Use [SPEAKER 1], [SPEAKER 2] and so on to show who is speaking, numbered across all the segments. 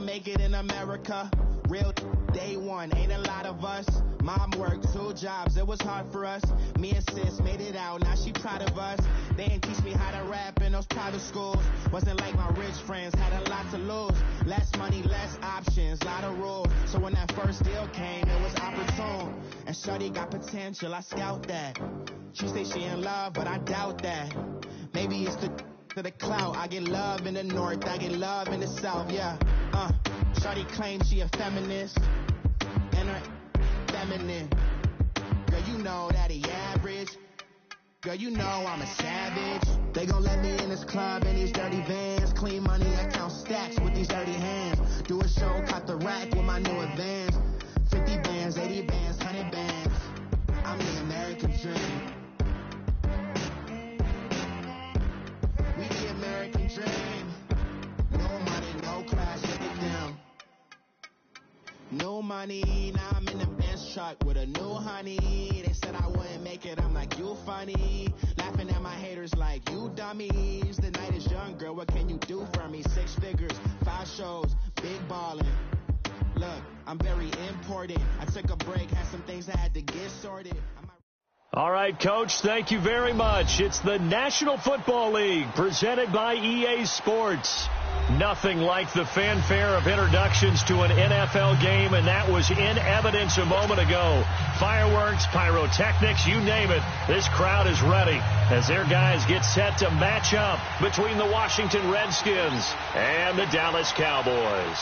[SPEAKER 1] to make it in America. Real day one, ain't a lot of us. Mom worked 2 jobs, it was hard for us. Me and sis made it out, now she proud of us. They didn't teach me how to rap in those private schools. Wasn't like my rich friends, had a lot to lose. Less money, less options, lot of rules. So when that first deal came, it was opportune. And shorty got potential, I scout that. She say she in love, but I doubt that. Maybe it's the clout. I get love in the north, I get love in the south, yeah. Shorty claims she a feminist, and her feminine. Girl, you know that he average. Girl, you know I'm a savage. They gon' let me in this club in these dirty vans. Clean money, I count stacks with these dirty hands. Do a show, caught the rack with my new advance. 50 bands, 80 bands, 100 bands. I'm the American dream. We the American dream. No money, no class, look at them. No money, now I'm in the Benz truck with a new honey. They said I wouldn't make it, I'm like, you funny. Laughing at my haters like, you dummies. The night is young, girl, what can you do for me? 6 figures, 5 shows, big ballin'. Look, I'm very important. I took a break, had some things I had to get sorted.
[SPEAKER 2] All right, Coach, thank you very much. It's the National Football League presented by EA Sports. Nothing like the fanfare of introductions to an NFL game, and that was in evidence a moment ago. Fireworks, pyrotechnics, you name it. This crowd is ready as their guys get set to match up between the Washington Redskins and the Dallas Cowboys.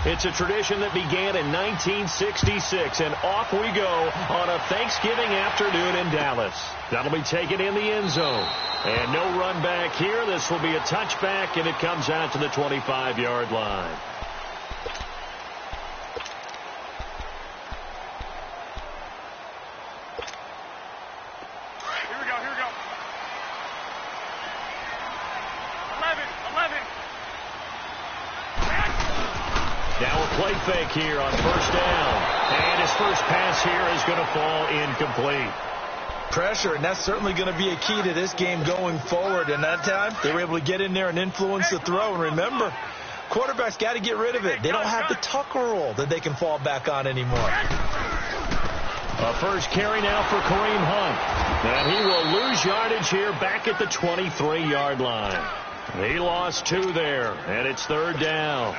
[SPEAKER 2] It's a tradition that began in 1966, and off we go on a Thanksgiving afternoon in Dallas. That'll be taken in the end zone. And no run back here. This will be a touchback, and it comes out to the 25-yard line.
[SPEAKER 3] Here we go. 11.
[SPEAKER 2] Now a play fake here on first down. And his first pass here is going to fall incomplete.
[SPEAKER 4] Pressure, and that's certainly going to be a key to this game going forward. And that time, they were able to get in there and influence the throw. And remember, quarterbacks got to get rid of it. They don't have the Tucker rule that they can fall back on anymore.
[SPEAKER 2] A first carry now for Kareem Hunt. And he will lose yardage here back at the 23-yard line. He lost 2 there, and it's third down.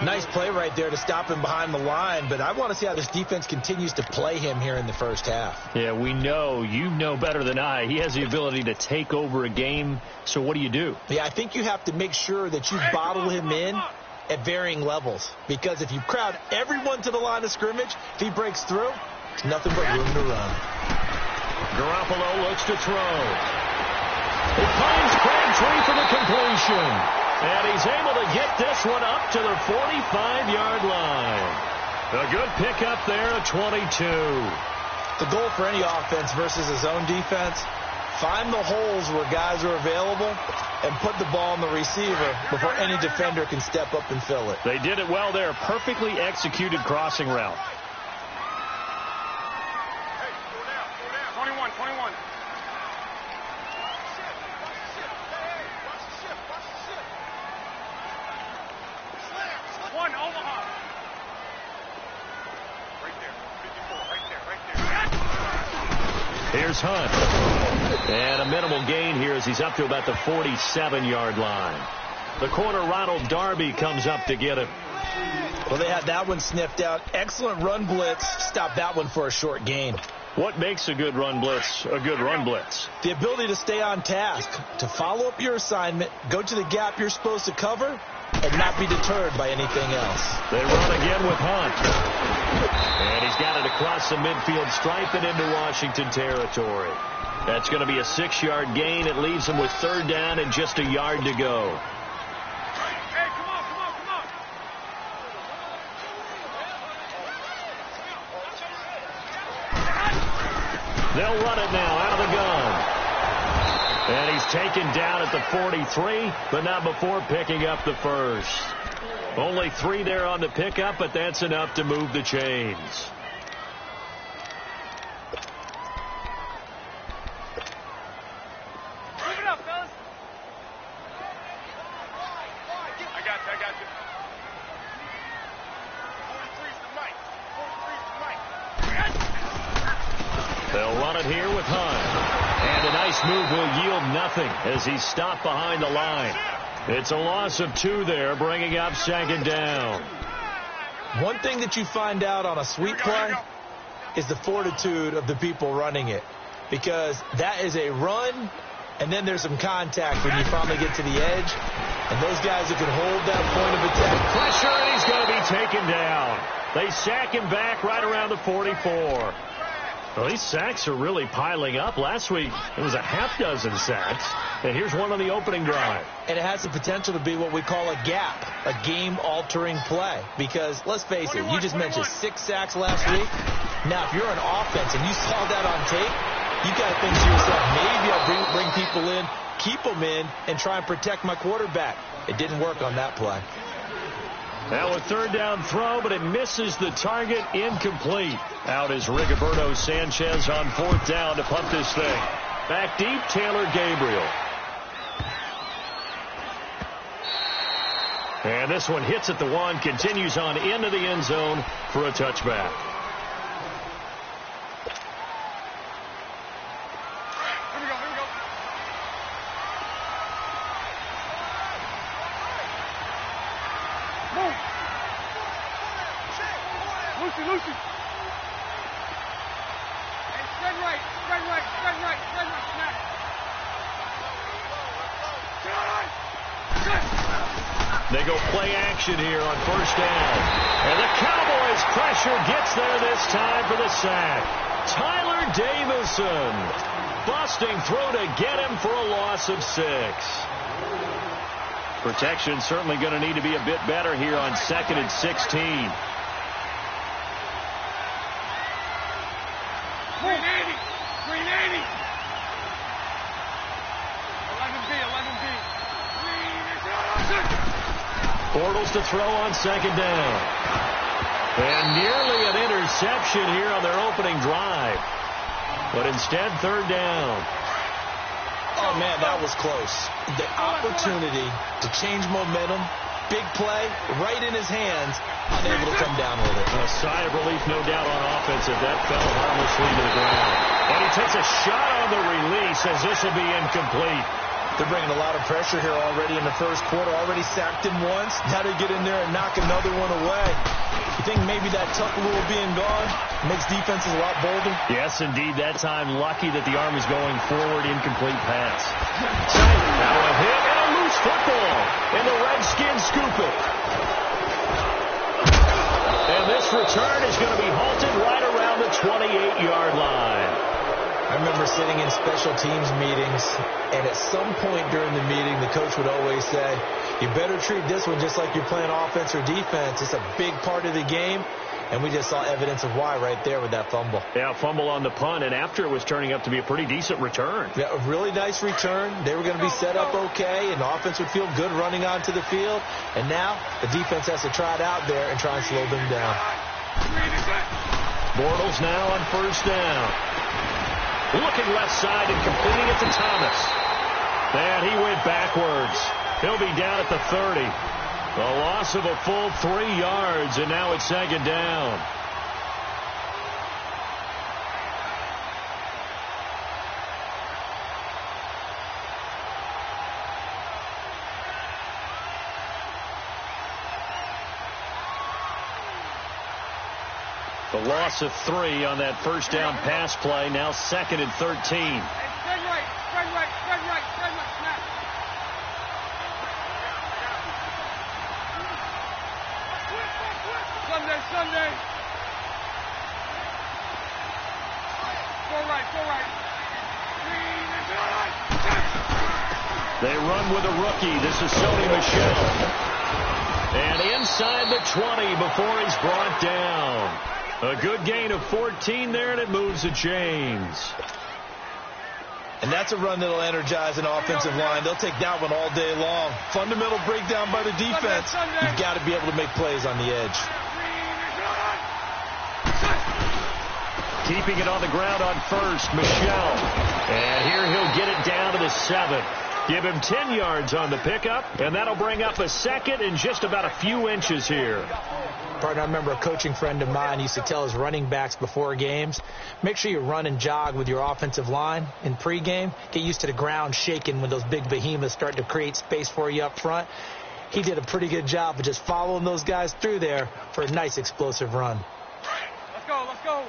[SPEAKER 4] Nice play right there to stop him behind the line, but I want to see how this defense continues to play him here in the first half.
[SPEAKER 2] Yeah, we know. You know better than I. He has the ability to take over a game, so what do?
[SPEAKER 4] Yeah, I think you have to make sure that you bottle him in at varying levels, because if you crowd everyone to the line of scrimmage, if he breaks through, there's nothing but room to run.
[SPEAKER 2] Garoppolo looks to throw. He finds Crabtree for the completion. And he's able to get this one up to the 45-yard line. A good pickup there at 22.
[SPEAKER 4] The goal for any offense versus his own defense, find the holes where guys are available and put the ball on the receiver before any defender can step up and fill it.
[SPEAKER 2] They did it well there. Perfectly executed crossing route.
[SPEAKER 3] 21. One, Omaha. Right there.
[SPEAKER 2] Here's Hunt. And a minimal gain here as he's up to about the 47-yard line. The corner, Ronald Darby, comes up to get it.
[SPEAKER 4] Well, they had that one sniffed out. Excellent run blitz. Stop that one for a short gain.
[SPEAKER 2] What makes a good run blitz a good run blitz?
[SPEAKER 4] The ability to stay on task, to follow up your assignment, go to the gap you're supposed to cover, and not be deterred by anything else.
[SPEAKER 2] They run again with Hunt. And he's got it across the midfield stripe and into Washington territory. That's going to be a 6-yard gain. It leaves him with third down and just a yard to go.
[SPEAKER 3] Hey, come on.
[SPEAKER 2] They'll run it now out of the gun. And he's taken down at the 43, but not before picking up the first. Only 3 there on the pickup, but that's enough to move the chains.
[SPEAKER 3] Move it up, fellas. I got you. 43's the mic.
[SPEAKER 2] They'll run it here with Hunt. And a nice move will yield nothing as he's stopped behind the line. It's a loss of 2 there, bringing up second down.
[SPEAKER 4] One thing that you find out on a sweep play is the fortitude of the people running it. Because that is a run, and then there's some contact when you finally get to the edge. And those guys who can hold that point of attack.
[SPEAKER 2] Pressure, and he's going to be taken down. They sack him back right around the 44. Well, these sacks are really piling up. Last week, it was a half dozen sacks. And here's one on the opening drive.
[SPEAKER 4] And it has the potential to be what we call a gap, a game-altering play. Because, let's face it, you just mentioned 6 sacks last week. Now, if you're an offense and you saw that on tape, you got to think to yourself, maybe I'll bring people in, keep them in, and try and protect my quarterback. It didn't work on that play.
[SPEAKER 2] Now a third down throw, but it misses the target, incomplete. Out is Rigoberto Sanchez on 4th down to punt this thing. Back deep, Taylor Gabriel. And this one hits at the 1, continues on into the end zone for a touchback.
[SPEAKER 3] Lucy. Hey, spread right, snap.
[SPEAKER 2] They go play action here on 1st down. And the Cowboys pressure gets there this time for the sack. Tyler Davison busting through to get him for a loss of 6. Protection certainly going to need to be a bit better here on 2nd and 16.
[SPEAKER 3] 380. 11B.
[SPEAKER 2] Bortles to throw on 2nd down. And nearly an interception here on their opening drive. But instead, 3rd down.
[SPEAKER 4] Oh, man, that was close. The opportunity to change momentum, big play, right in his hands, unable to come down with it.
[SPEAKER 2] A sigh of relief, no doubt, on offense if that fell harmlessly to the ground. And he takes a shot on the release as this will be incomplete.
[SPEAKER 4] They're bringing a lot of pressure here already in the first quarter. Already sacked him once. Now they get in there and knock another one away. You think maybe that tuck rule being gone makes defenses a lot bolder?
[SPEAKER 2] Yes, indeed. That time, lucky that the arm is going forward. Incomplete pass. Now a hit and a loose football. And the Redskins scoop it. And this return is going to be halted right around the 28-yard line.
[SPEAKER 4] I remember sitting in special teams meetings, and at some point during the meeting, the coach would always say, you better treat this one just like you're playing offense or defense. It's a big part of the game, and we just saw evidence of why right there with that fumble.
[SPEAKER 2] Yeah, fumble on the punt, and after it was turning up to be a pretty decent return.
[SPEAKER 4] Yeah, a really nice return. They were going to be set up okay, and the offense would feel good running onto the field. And now the defense has to try it out there and try and slow them down.
[SPEAKER 2] Bortles now on 1st down. Looking left side and completing it to Thomas. And he went backwards. He'll be down at the 30. A loss of a full 3 yards, and now it's 2nd down. The loss of 3 on that 1st down pass play. Now 2nd and 13.
[SPEAKER 3] Spread right, snap. Sunday. Go right.
[SPEAKER 2] They run with a rookie. This is Sony Michel. And inside the 20 before he's brought down. A good gain of 14 there, and it moves the chains.
[SPEAKER 4] And that's a run that'll energize an offensive line. They'll take that one all day long. Fundamental breakdown by the defense. You've got to be able to make plays on the edge.
[SPEAKER 2] Keeping it on the ground on 1st, Michel. And here he'll get it down to the 7. Give him 10 yards on the pickup, and that'll bring up a second and just about a few inches here.
[SPEAKER 4] Partner, I remember a coaching friend of mine used to tell his running backs before games, make sure you run and jog with your offensive line in pregame. Get used to the ground shaking when those big behemoths start to create space for you up front. He did a pretty good job of just following those guys through there for a nice explosive run.
[SPEAKER 3] Let's go, let's go.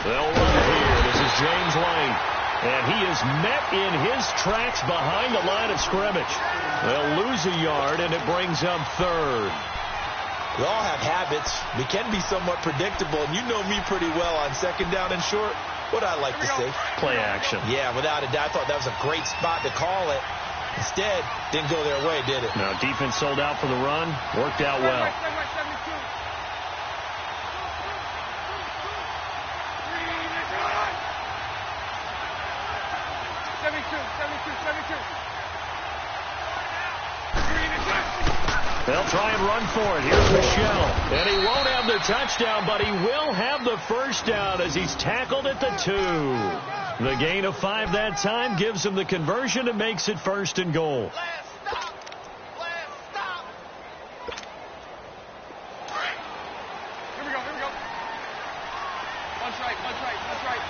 [SPEAKER 2] They'll run it here. This is James Lane. And he is met in his tracks behind the line of scrimmage. They'll lose a yard, and it brings up third.
[SPEAKER 4] We all have habits. We can be somewhat predictable, and you know me pretty well on second down and short. What I like to see.
[SPEAKER 2] Play action.
[SPEAKER 4] Yeah, without a doubt. I thought that was a great spot to call it. Instead, didn't go their way, did it?
[SPEAKER 2] Now, defense sold out for the run. Worked out well. They'll try and run for it. Here's Michelle. And he won't have the touchdown, but he will have the first down as he's tackled at the 2. The gain of 5 that time gives him the conversion and makes it 1st and goal.
[SPEAKER 3] Here we go, here we go. Punch right, punch right, punch right.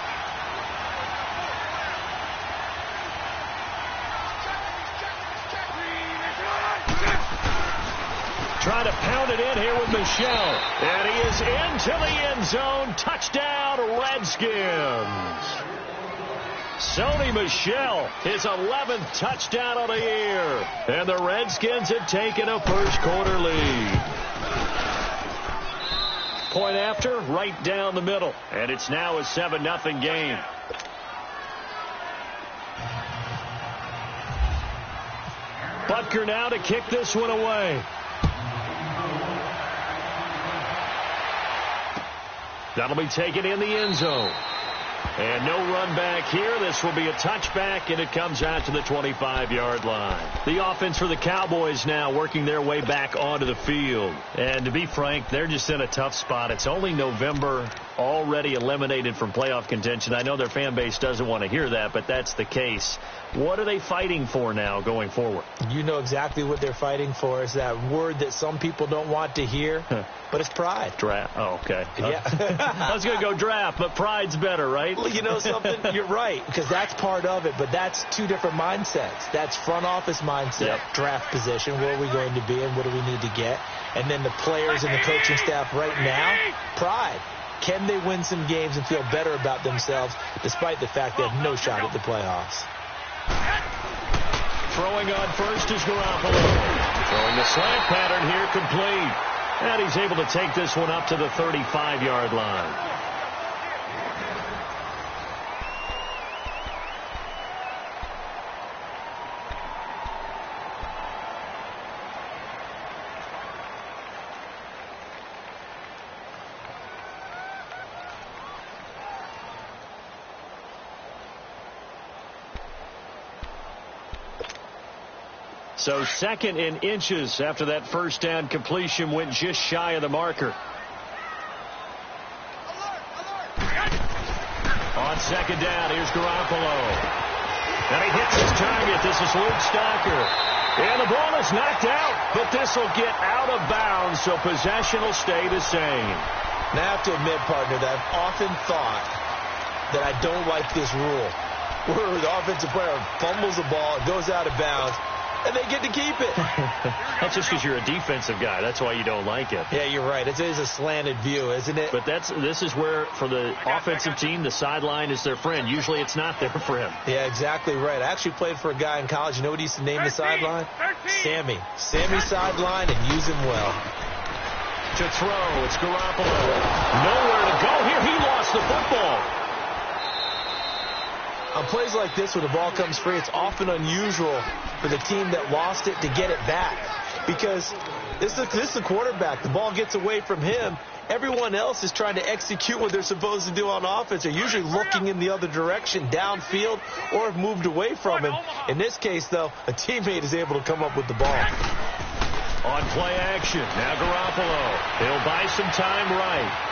[SPEAKER 2] Trying to pound it in here with Michelle. And he is into the end zone. Touchdown, Redskins. Sony Michel, his 11th touchdown of the year. And the Redskins have taken a first quarter lead. Point after, right down the middle. And it's now a 7-0 game. Butker now to kick this one away. That'll be taken in the end zone. And no run back here. This will be a touchback, and it comes out to the 25-yard line. The offense for the Cowboys now working their way back onto the field. And to be frank, they're just in a tough spot. It's only November, already eliminated from playoff contention. I know their fan base doesn't want to hear that, but that's the case. What are they fighting for now going forward?
[SPEAKER 4] You know exactly what they're fighting for. Is that word that some people don't want to hear, but it's pride.
[SPEAKER 2] Draft. Oh, okay.
[SPEAKER 4] Yeah.
[SPEAKER 2] I was going to go draft, but pride's better, right?
[SPEAKER 4] Well, you know something? You're right, because that's part of it, but that's two different mindsets. That's front office mindset, draft position, where are we going to be and what do we need to get? And then the players and the coaching staff right now, pride. Can they win some games and feel better about themselves despite the fact they have no shot at the playoffs?
[SPEAKER 2] Throwing on first is Garoppolo. Throwing the slant pattern here complete. And he's able to take this one up to the 35-yard line. So 2nd in inches after that first down completion went just shy of the marker. On 2nd down, here's Garoppolo. And he hits his target. This is Luke Stocker. And the ball is knocked out, but this will get out of bounds, so possession will stay the same.
[SPEAKER 4] Now I have to admit, partner, that I've often thought that I don't like this rule, where the offensive player fumbles the ball, it goes out of bounds, and they get to keep it.
[SPEAKER 2] That's just because you're a defensive guy. That's why you don't like it.
[SPEAKER 4] Yeah, you're right. It is a slanted view, isn't it?
[SPEAKER 2] But this is where, for the offensive team, the sideline is their friend. Usually it's not their friend.
[SPEAKER 4] Yeah, exactly right. I actually played for a guy in college. You know what he used to name the sideline? Sammy. Sammy sideline, and use him well.
[SPEAKER 2] To throw, it's Garoppolo. Nowhere to go here. He lost the football.
[SPEAKER 4] On plays like this, where the ball comes free, it's often unusual for the team that lost it to get it back. Because this is the quarterback. The ball gets away from him. Everyone else is trying to execute what they're supposed to do on offense. They're usually looking in the other direction, downfield, or have moved away from him. In this case, though, a teammate is able to come up with the ball.
[SPEAKER 2] On play action, now Garoppolo. He'll buy some time right.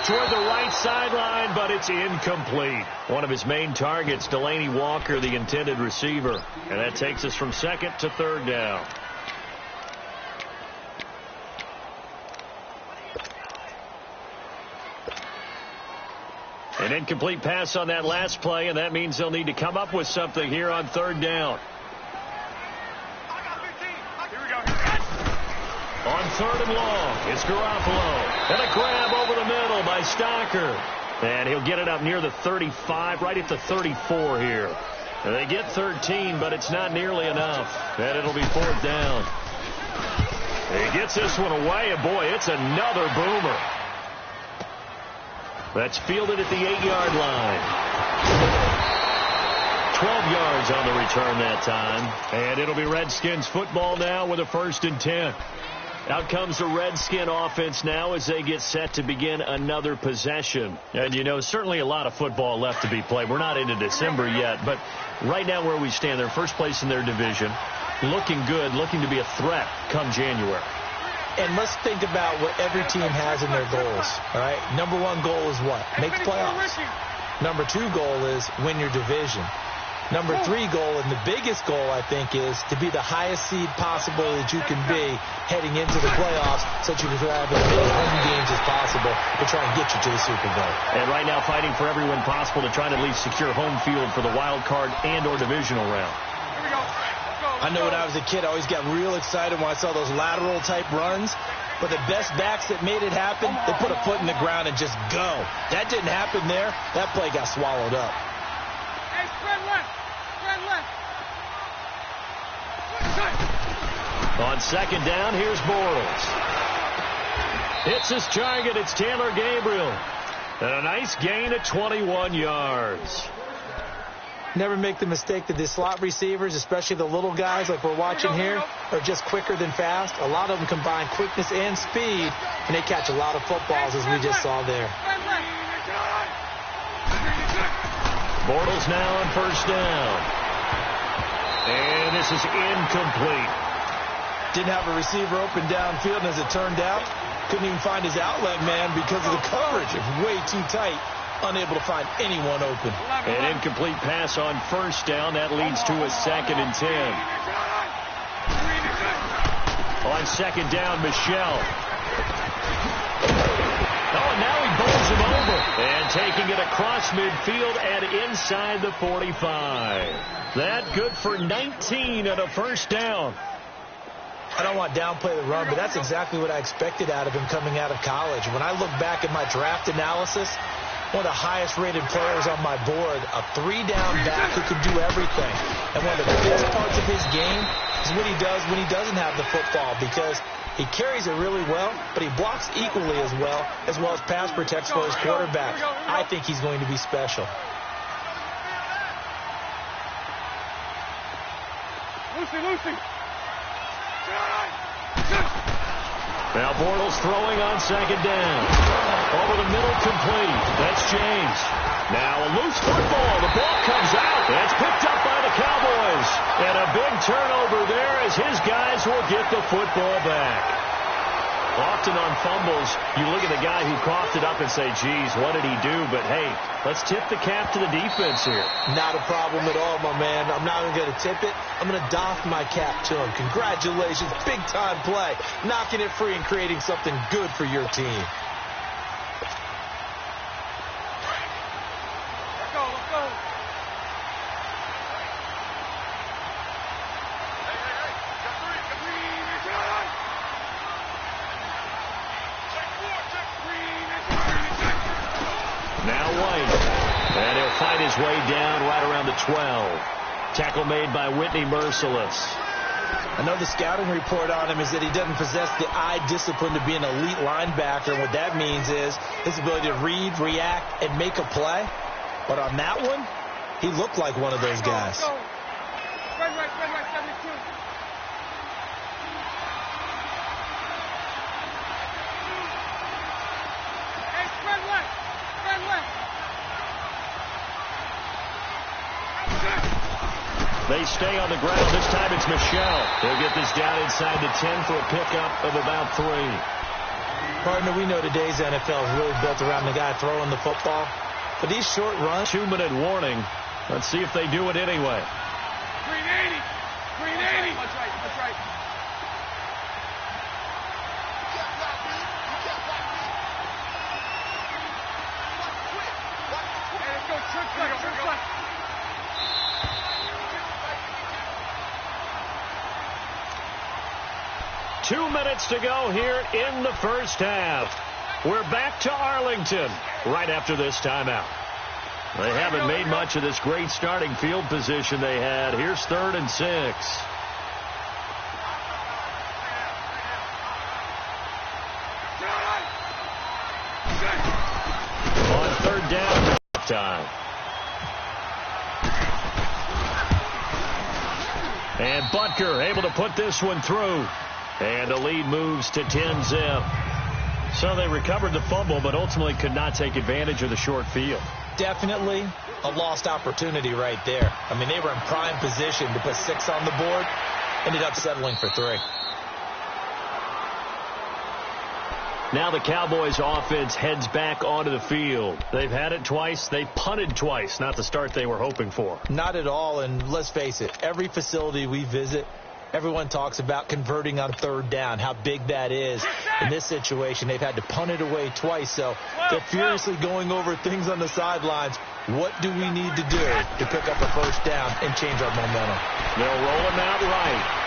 [SPEAKER 2] Toward the right sideline, but it's incomplete. One of his main targets, Delaney Walker, the intended receiver. And that takes us from second to third down. An incomplete pass on that last play, and that means they'll need to come up with something here on third down. On third and long, it's Garoppolo. And a grab over the middle by Stocker. And he'll get it up near the 35, right at the 34 here. And they get 13, but it's not nearly enough. And it'll be fourth down. He gets this one away, and boy, it's another boomer. That's fielded at the 8-yard line. 12 yards on the return that time. And it'll be Redskins football now with a 1st and 10. Out comes the Redskin offense now as they get set to begin another possession. And, you know, certainly a lot of football left to be played. We're not into December yet, but right now where we stand, they're first place in their division, looking good, looking to be a threat come January.
[SPEAKER 4] And let's think about what every team has in their goals, all right? Number 1 goal is what? Make the playoffs. Number 2 goal is win your division. Number 3 goal, and the biggest goal, I think, is to be the highest seed possible that you can be heading into the playoffs so that you can have as many home games as possible to try and get you to the Super Bowl.
[SPEAKER 2] And right now fighting for every win possible to try to at least secure home field for the wild card and or divisional round.
[SPEAKER 4] I know when I was a kid, I always got real excited when I saw those lateral type runs. But the best backs that made it happen, they put a foot in the ground and just go. That didn't happen there. That play got swallowed up.
[SPEAKER 3] Hey, spread left. Spread left.
[SPEAKER 2] On second down, here's Bortles. Hits his target. It's Taylor Gabriel. And a nice gain of 21 yards.
[SPEAKER 4] Never make the mistake that the slot receivers, especially the little guys like we're watching here, are just quicker than fast. A lot of them combine quickness and speed, and they catch a lot of footballs, as we just saw there.
[SPEAKER 2] Bortles now on first down. And this is incomplete.
[SPEAKER 4] Didn't have a receiver open downfield, and as it turned out, couldn't even find his outlet man because of the coverage. It's way too tight. Unable to find anyone open.
[SPEAKER 2] An incomplete pass on first down. That leads to a 2nd and 10. On second down, Michelle. Oh, and now he bowls him over. And taking it across midfield and inside the 45. That good for 19 and a first down.
[SPEAKER 4] I don't want to downplay the run, but that's exactly what I expected out of him coming out of college. When I look back at my draft analysis, one of the highest-rated players on my board, a 3-down back who can do everything. And one of the best parts of his game is what he does when he doesn't have the football, because he carries it really well, but he blocks equally as well as pass protects for his quarterback. I think he's going to be special.
[SPEAKER 3] Lucy.
[SPEAKER 2] Now Bortles throwing on second down. Over the middle, complete. That's James. Now a loose football. The ball comes out. It's picked up by the Cowboys. And a big turnover there as his guys will get the football back. Often on fumbles, you look at the guy who coughed it up and say, geez, what did he do? But, hey, let's tip the cap to the defense here.
[SPEAKER 4] Not a problem at all, my man. I'm not even going to tip it. I'm going to doff my cap to him. Congratulations. Big-time play. Knocking it free and creating something good for your team.
[SPEAKER 3] Let's go.
[SPEAKER 2] Now White. And he'll fight his way down right around the 12. Tackle made by Whitney Merciless.
[SPEAKER 4] I know the scouting report on him is that he doesn't possess the eye discipline to be an elite linebacker. And what that means is his ability to read, react, and make a play. But on that one, he looked like one of those guys.
[SPEAKER 3] Spread right, 72. Hey, spread left.
[SPEAKER 2] They stay on the ground. This time it's Michelle. They'll get this down inside the 10 for a pickup of about 3.
[SPEAKER 4] Partner, we know today's NFL is really built around the guy throwing the football. But these short runs...
[SPEAKER 2] 2-minute warning. Let's see if they do it anyway.
[SPEAKER 3] 380. 380. That's right. That's right. Hey, let's go. Trick play.
[SPEAKER 2] 2 minutes to go here in the first half. We're back to Arlington right after this timeout. They haven't made much of this great starting field position they had. Here's 3rd and 6. On 3rd down time. And Butker able to put this one through. And the lead moves to 10-zip. So they recovered the fumble, but ultimately could not take advantage of the short field.
[SPEAKER 4] Definitely a lost opportunity right there. I mean, they were in prime position to put 6 on the board. Ended up settling for 3.
[SPEAKER 2] Now the Cowboys offense heads back onto the field. They've had it twice. They punted twice. Not the start they were hoping for.
[SPEAKER 4] Not at all. And let's face it, every facility we visit, everyone talks about converting on 3rd down, how big that is. In this situation, they've had to punt it away twice, so they're furiously going over things on the sidelines. What do we need to do to pick up a 1st down and change our momentum?
[SPEAKER 2] They'll roll him out right.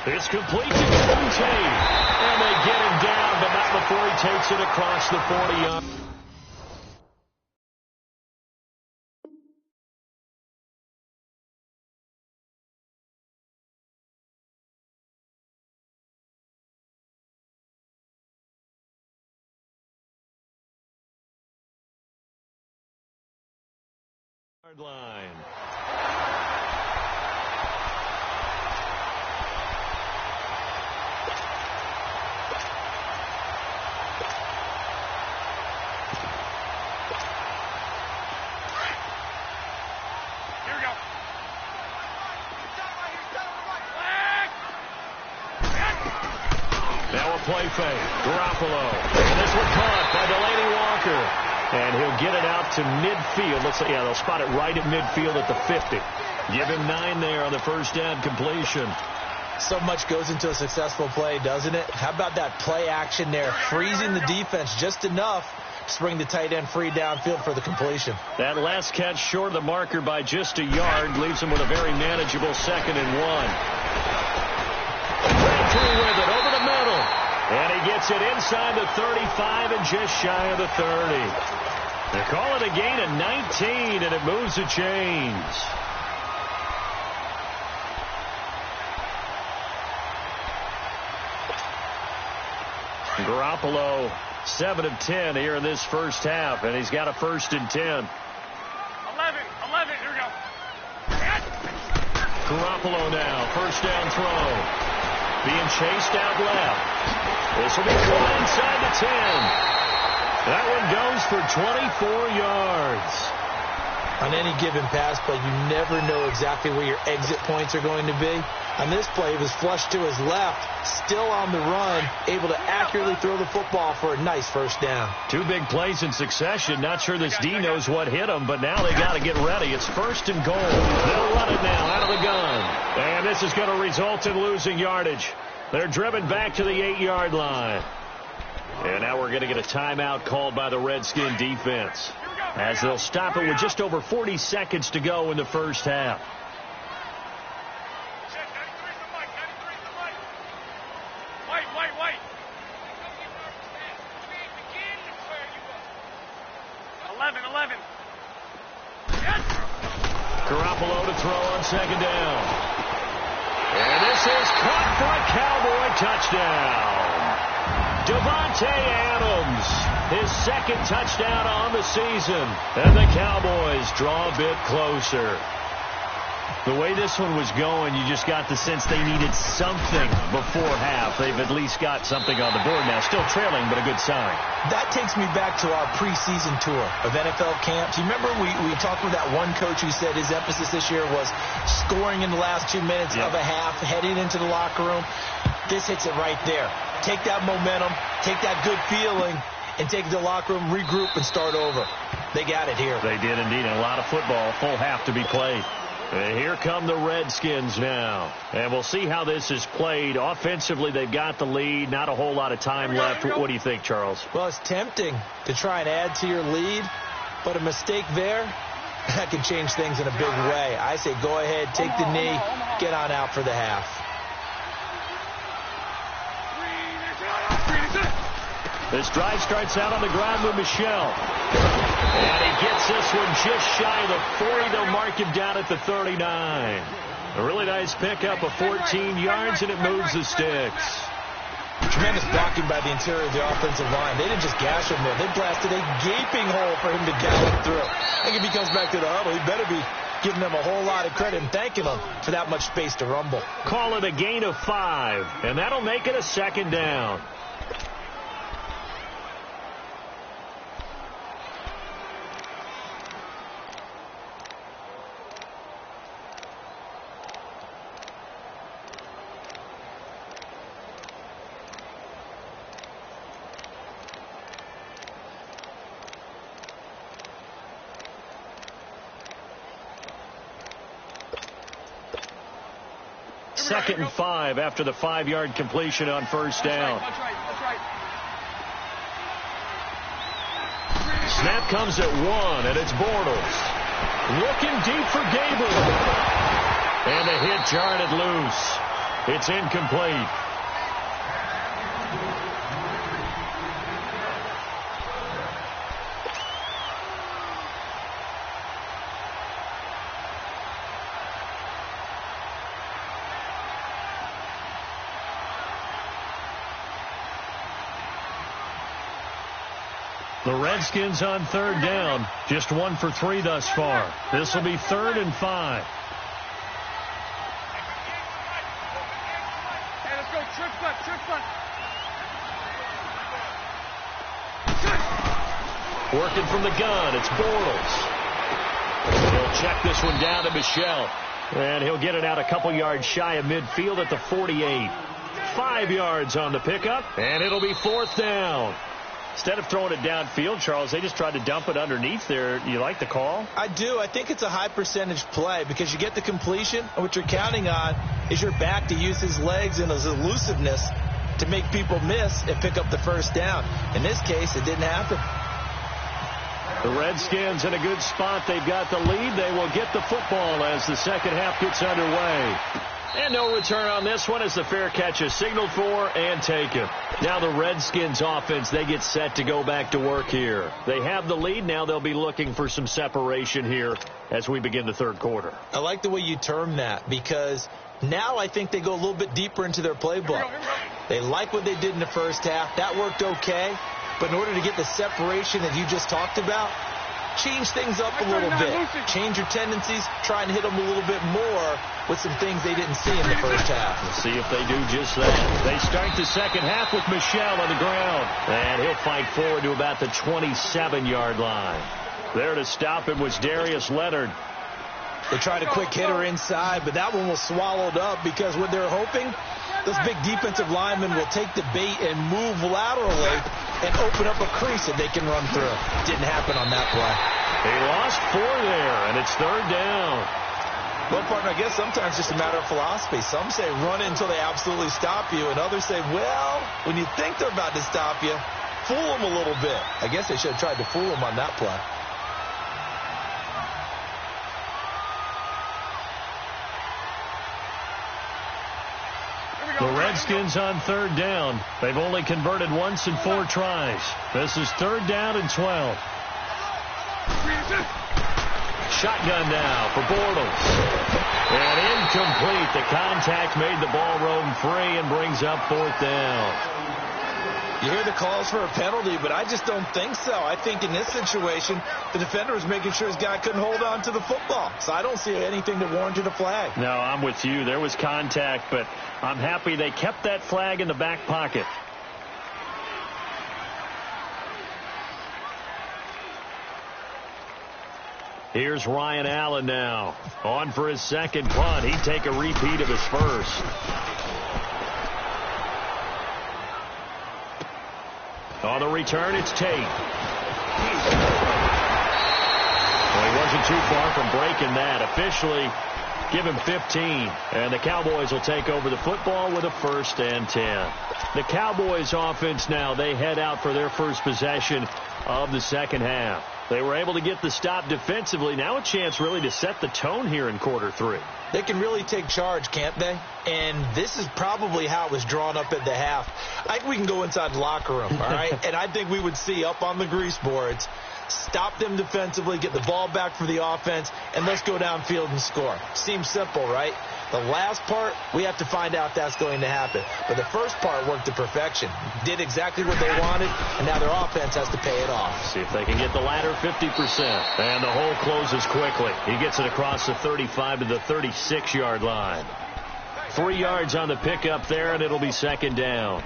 [SPEAKER 2] It's complete to Devontae. And they get him down, but not before he takes it across the 40-yard. Line.
[SPEAKER 3] Here we go.
[SPEAKER 2] Now a play fake. Garoppolo. And this one caught by Delaney Walker. And he'll get it out to midfield. Looks like, yeah, they'll spot it right at midfield at the 50. Give him 9 there on the 1st down completion.
[SPEAKER 4] So much goes into a successful play, doesn't it? How about that play action there, freezing the defense just enough to bring the tight end free downfield for the completion.
[SPEAKER 2] That last catch short of the marker by just a yard leaves him with a very manageable 2nd and 1. Ran through with it over the middle. And he gets it inside the 35 and just shy of the 30. They call it a gain of 19, and it moves the chains. Garoppolo, 7 of 10 here in this first half, and he's got a 1st and 10.
[SPEAKER 3] 11, here we go.
[SPEAKER 2] Garoppolo now, 1st down throw. Being chased out left. This will be fly inside the 10. That one goes for 24 yards.
[SPEAKER 4] On any given pass play, you never know exactly where your exit points are going to be. On this play, it was flushed to his left, still on the run, able to accurately throw the football for a nice 1st down.
[SPEAKER 2] 2 big plays in succession. Not sure this D knows what hit him, but now they got to get ready. It's 1st and goal. They'll run it now out of the gun. And this is going to result in losing yardage. They're driven back to the 8-yard line. And now we're going to get a timeout called by the Redskin defense, as they'll stop it with just over 40 seconds to go in the first half.
[SPEAKER 3] Wait. 11.
[SPEAKER 2] Garoppolo to throw on 2nd down. And this is caught for a Cowboy touchdown. Davante Adams, his 2nd touchdown on the season. And the Cowboys draw a bit closer. The way this one was going, you just got the sense they needed something before half. They've at least got something on the board now. Still trailing, but a good sign.
[SPEAKER 4] That takes me back to our preseason tour of NFL camps. You remember we talked with that one coach who said his emphasis this year was scoring in the last 2 minutes of a half, heading into the locker room. This hits it right there. Take that momentum, take that good feeling, and take it to the locker room, regroup, and start over. They got it here.
[SPEAKER 2] They did indeed. A lot of football, full half to be played. And here come the Redskins now. And we'll see how this is played. Offensively, they've got the lead. Not a whole lot of time left. What do you think, Charles?
[SPEAKER 4] Well, it's tempting to try and add to your lead, but a mistake there, that can change things in a big way. I say go ahead, take the knee, get on out for the half.
[SPEAKER 2] This drive starts out on the ground with Michel. And he gets this one just shy of the 40. They'll mark him down at the 39. A really nice pickup of 14 yards, and it moves the sticks.
[SPEAKER 4] Tremendous blocking by the interior of the offensive line. They didn't just gash him there. They blasted a gaping hole for him to gallop through. I think if he comes back to the huddle, he better be giving them a whole lot of credit and thanking them for that much space to rumble.
[SPEAKER 2] Call it a gain of 5, and that'll make it a second down. Second and 5 after the 5-yard completion on first down. Snap comes at 1, and it's Bortles. Looking deep for Gabriel. And a hit jarred loose. It's incomplete. The Redskins on third down, just 1 for 3 thus far. This will be 3rd and 5.
[SPEAKER 3] Hey, let's go. Trick front.
[SPEAKER 2] Working from the gun, it's Bortles. He'll check this one down to Michel. And he'll get it out a couple yards shy of midfield at the 48. 5 yards on the pickup, and it'll be 4th down. Instead of throwing it downfield, Charles, they just tried to dump it underneath there. You like the call?
[SPEAKER 4] I do. I think it's a high percentage play because you get the completion, and what you're counting on is your back to use his legs and his elusiveness to make people miss and pick up the first down. In this case, it didn't happen.
[SPEAKER 2] The Redskins in a good spot. They've got the lead. They will get the football as the second half gets underway. And no return on this one as the fair catch is signaled for and taken. Now the Redskins offense, they get set to go back to work here. They have the lead. Now they'll be looking for some separation here as we begin the third quarter.
[SPEAKER 4] I like the way you term that because now I think they go a little bit deeper into their playbook. They like what they did in the first half. That worked okay. But in order to get the separation that you just talked about, change things up a little bit. Change your tendencies. Try and hit them a little bit more with some things they didn't see in the first half.
[SPEAKER 2] We'll see if they do just that. They start the second half with Michel on the ground. And he'll fight forward to about the 27-yard line. There to stop him was Darius Leonard.
[SPEAKER 4] They tried a quick hitter inside, but that one was swallowed up because what they're hoping, those big defensive linemen will take the bait and move laterally and open up a crease that they can run through. Didn't happen on that play.
[SPEAKER 2] They lost 4 there, and it's 3rd down.
[SPEAKER 4] Well, partner, I guess sometimes it's just a matter of philosophy. Some say run it until they absolutely stop you, and others say, well, when you think they're about to stop you, fool them a little bit. I guess they should have tried to fool them on that play.
[SPEAKER 2] The Redskins on 3rd down. They've only converted once in 4 tries. This is 3rd down and 12. Shotgun now for Bortles. And incomplete. The contact made the ball roam free and brings up 4th down.
[SPEAKER 4] You hear the calls for a penalty, but I just don't think so. I think in this situation, the defender was making sure his guy couldn't hold on to the football. So I don't see anything that warranted a flag.
[SPEAKER 2] No, I'm with you. There was contact, but I'm happy they kept that flag in the back pocket. Here's Ryan Allen now. On for his second punt. He'd take a repeat of his first. On the return, it's Tate. Well, he wasn't too far from breaking that. Officially, give him 15. And the Cowboys will take over the football with a 1st and 10. The Cowboys offense now, they head out for their first possession of the second half. They were able to get the stop defensively. Now a chance really to set the tone here in quarter 3.
[SPEAKER 4] They can really take charge, can't they? And this is probably how it was drawn up at the half. I think we can go inside the locker room, all right? And I think we would see up on the grease boards, stop them defensively, get the ball back for the offense, and let's go downfield and score. Seems simple, right? The last part, we have to find out that's going to happen. But the first part worked to perfection. Did exactly what they wanted, and now their offense has to pay it off.
[SPEAKER 2] See if they can get the latter 50%. And the hole closes quickly. He gets it across the 35 to the 36-yard line. 3 yards on the pickup there, and it'll be second down.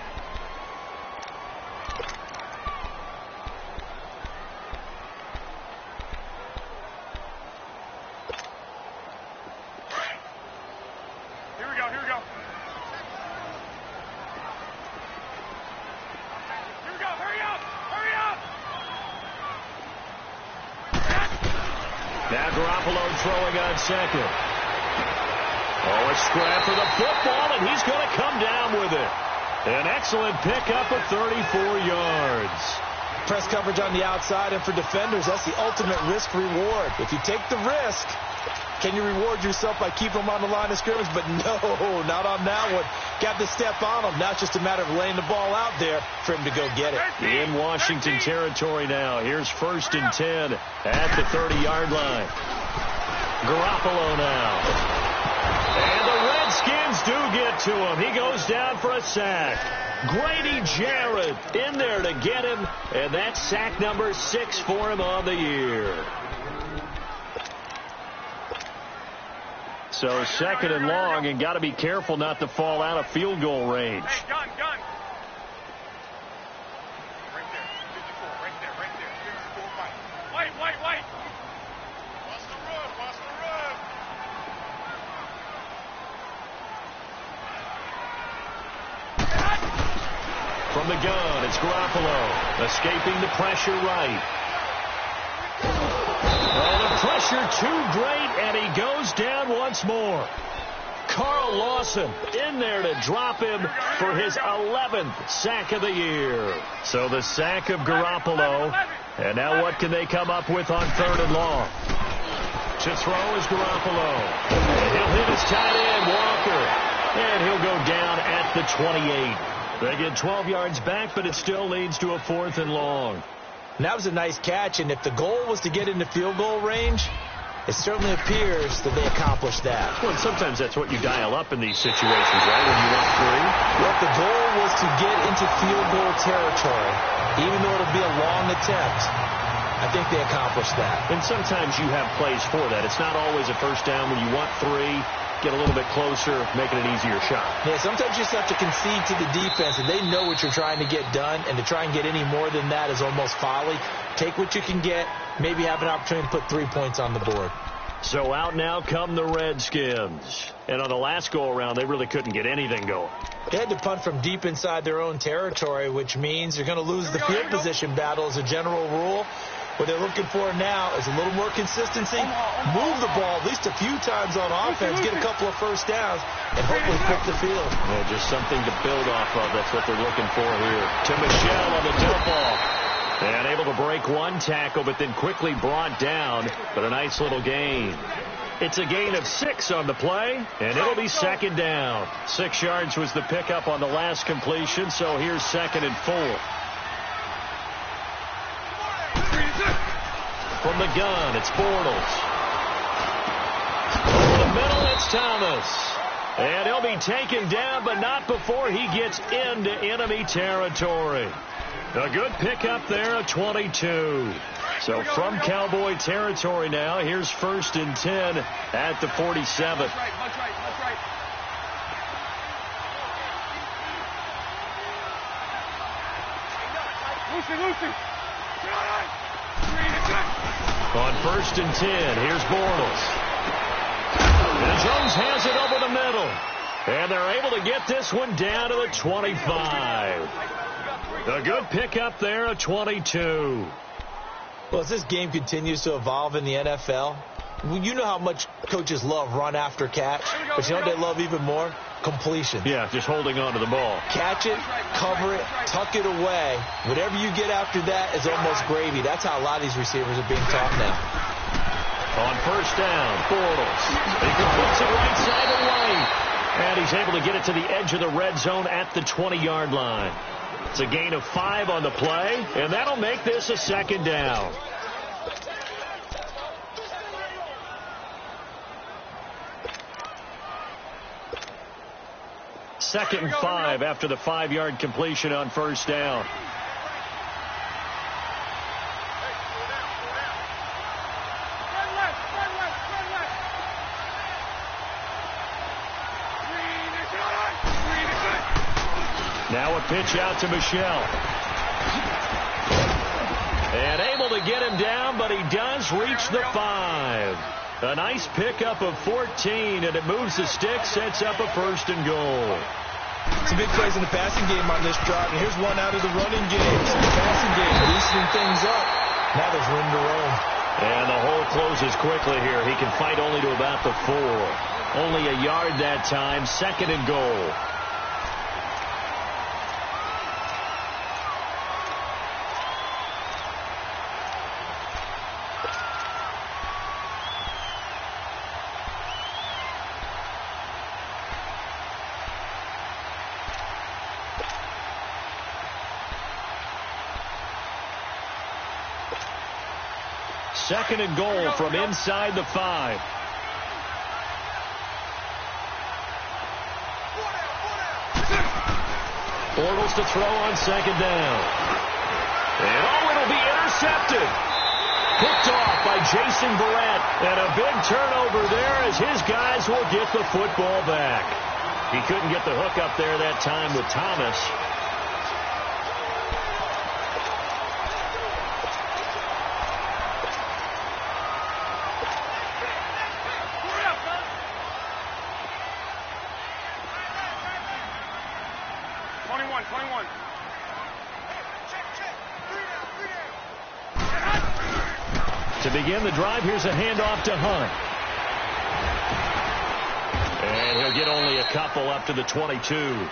[SPEAKER 2] Throwing on second. Oh, a scrap for the football, and he's going to come down with it. An excellent pickup of 34 yards.
[SPEAKER 4] Press coverage on the outside, and for defenders, that's the ultimate risk-reward. If you take the risk, can you reward yourself by keeping them on the line of scrimmage? But no, not on that one. Got to step on them. Now it's just a matter of laying the ball out there for him to go get it.
[SPEAKER 2] In Washington territory now. Here's 1st and 10 at the 30-yard line. Garoppolo now. And the Redskins do get to him. He goes down for a sack. Grady Jarrett in there to get him. And that's sack number 6 for him on the year. So 2nd and long, and got to be careful not to fall out of field goal range.
[SPEAKER 3] Hey, gun. Right there. 54, right there. 54, fight. White. Watch the run.
[SPEAKER 2] From the gun, it's Garoppolo. Escaping the pressure right. Oh, the pressure too great, and he goes down once more. Carl Lawson in there to drop him for his 11th sack of the year. So the sack of Garoppolo. And now what can they come up with on 3rd and long? To throw is Garoppolo. And he'll hit his tight end, Walker. And he'll go down at the 28. They get 12 yards back, but it still leads to a 4th and long.
[SPEAKER 4] And that was a nice catch, and if the goal was to get into field goal range, it certainly appears that they accomplished that.
[SPEAKER 2] Well, and sometimes that's what you dial up in these situations, right, when you want 3?
[SPEAKER 4] Well, the goal was to get into field goal territory, even though it'll be a long attempt. I think they accomplished that.
[SPEAKER 2] And sometimes you have plays for that. It's not always a first down when you want 3. Get a little bit closer, make it an easier shot.
[SPEAKER 4] Yeah, sometimes you just have to concede to the defense, and they know what you're trying to get done, and to try and get any more than that is almost folly. Take what you can get, maybe have an opportunity to put 3 points on the board.
[SPEAKER 2] So out now come the Redskins. And on the last go-around, they really couldn't get anything going.
[SPEAKER 4] They had to punt from deep inside their own territory, which means they're going to lose the field position battle as a general rule. What they're looking for now is a little more consistency, move the ball at least a few times on offense, get a couple of first downs, and hopefully flip the field.
[SPEAKER 2] Yeah, just something to build off of. That's what they're looking for here. To Michelle on the dump ball. And able to break one tackle, but then quickly brought down. But a nice little gain. It's a gain of 6 on the play, and it'll be second down. 6 yards was the pickup on the last completion, so here's 2nd and 4. From the gun, it's Bortles. Over the middle, it's Thomas. And he'll be taken down, but not before he gets into enemy territory. A good pickup there at 22. So from Cowboy territory now, here's 1st and 10 at the 47.
[SPEAKER 3] That's right. Lucy.
[SPEAKER 2] On 1st and 10, here's Bortles. And Jones has it over the middle. And they're able to get this one down to the 25. A good pickup there, a 22.
[SPEAKER 4] Well, as this game continues to evolve in the NFL, you know how much coaches love run after catch, but you know what they love even more? Completion.
[SPEAKER 2] Yeah, just holding on to the ball.
[SPEAKER 4] Catch it, cover it, tuck it away. Whatever you get after that is almost gravy. That's how a lot of these receivers are being taught now.
[SPEAKER 2] On first down, Bortles. He completes it right side of the lane. And he's able to get it to the edge of the red zone at the 20-yard line. It's a gain of 5 on the play, and that'll make this a second down. Second and 5 after the 5-yard completion on first down. Now a pitch out to Michel. And able to get him down, but he does reach the 5. A nice pickup of 14, and it moves the stick, sets up a first and goal.
[SPEAKER 4] Some big plays in the passing game on this drive, and here's one out of the running game. So the passing game, loosening things up. Now there's room to roam.
[SPEAKER 2] And the hole closes quickly here. He can fight only to about the 4. Only a yard that time, second and goal. Second and goal from inside the 5. Bortles to throw on second down. And it'll be intercepted. Picked off by Jason Barrett. And a big turnover there as his guys will get the football back. He couldn't get the hook up there that time with Thomas. To begin the drive, here's a handoff to Hunt. And he'll get only a couple up to the 22.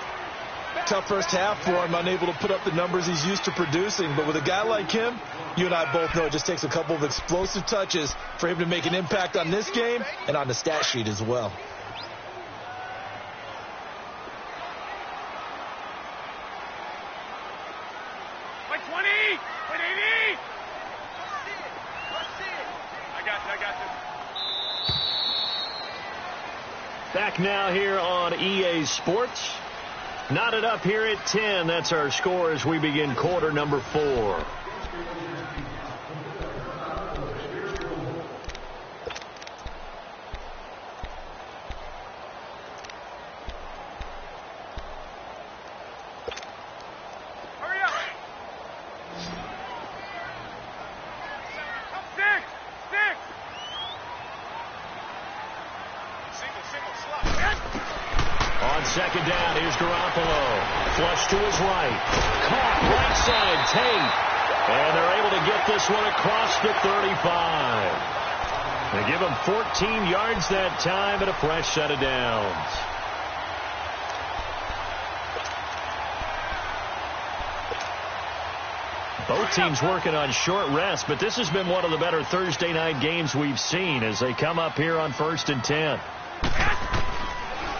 [SPEAKER 4] Tough first half for him, unable to put up the numbers he's used to producing. But with a guy like him, you and I both know it just takes a couple of explosive touches for him to make an impact on this game and on the stat sheet as well.
[SPEAKER 2] Back now here on EA Sports. Knotted up here at 10. That's our score as we begin quarter number 4. Second down, here's Garoppolo. Flush to his right. Caught right side, Tate. And they're able to get this one across the 35. They give him 14 yards that time and a fresh set of downs. Both teams working on short rest, but this has been one of the better Thursday night games we've seen as they come up here on 1st and 10.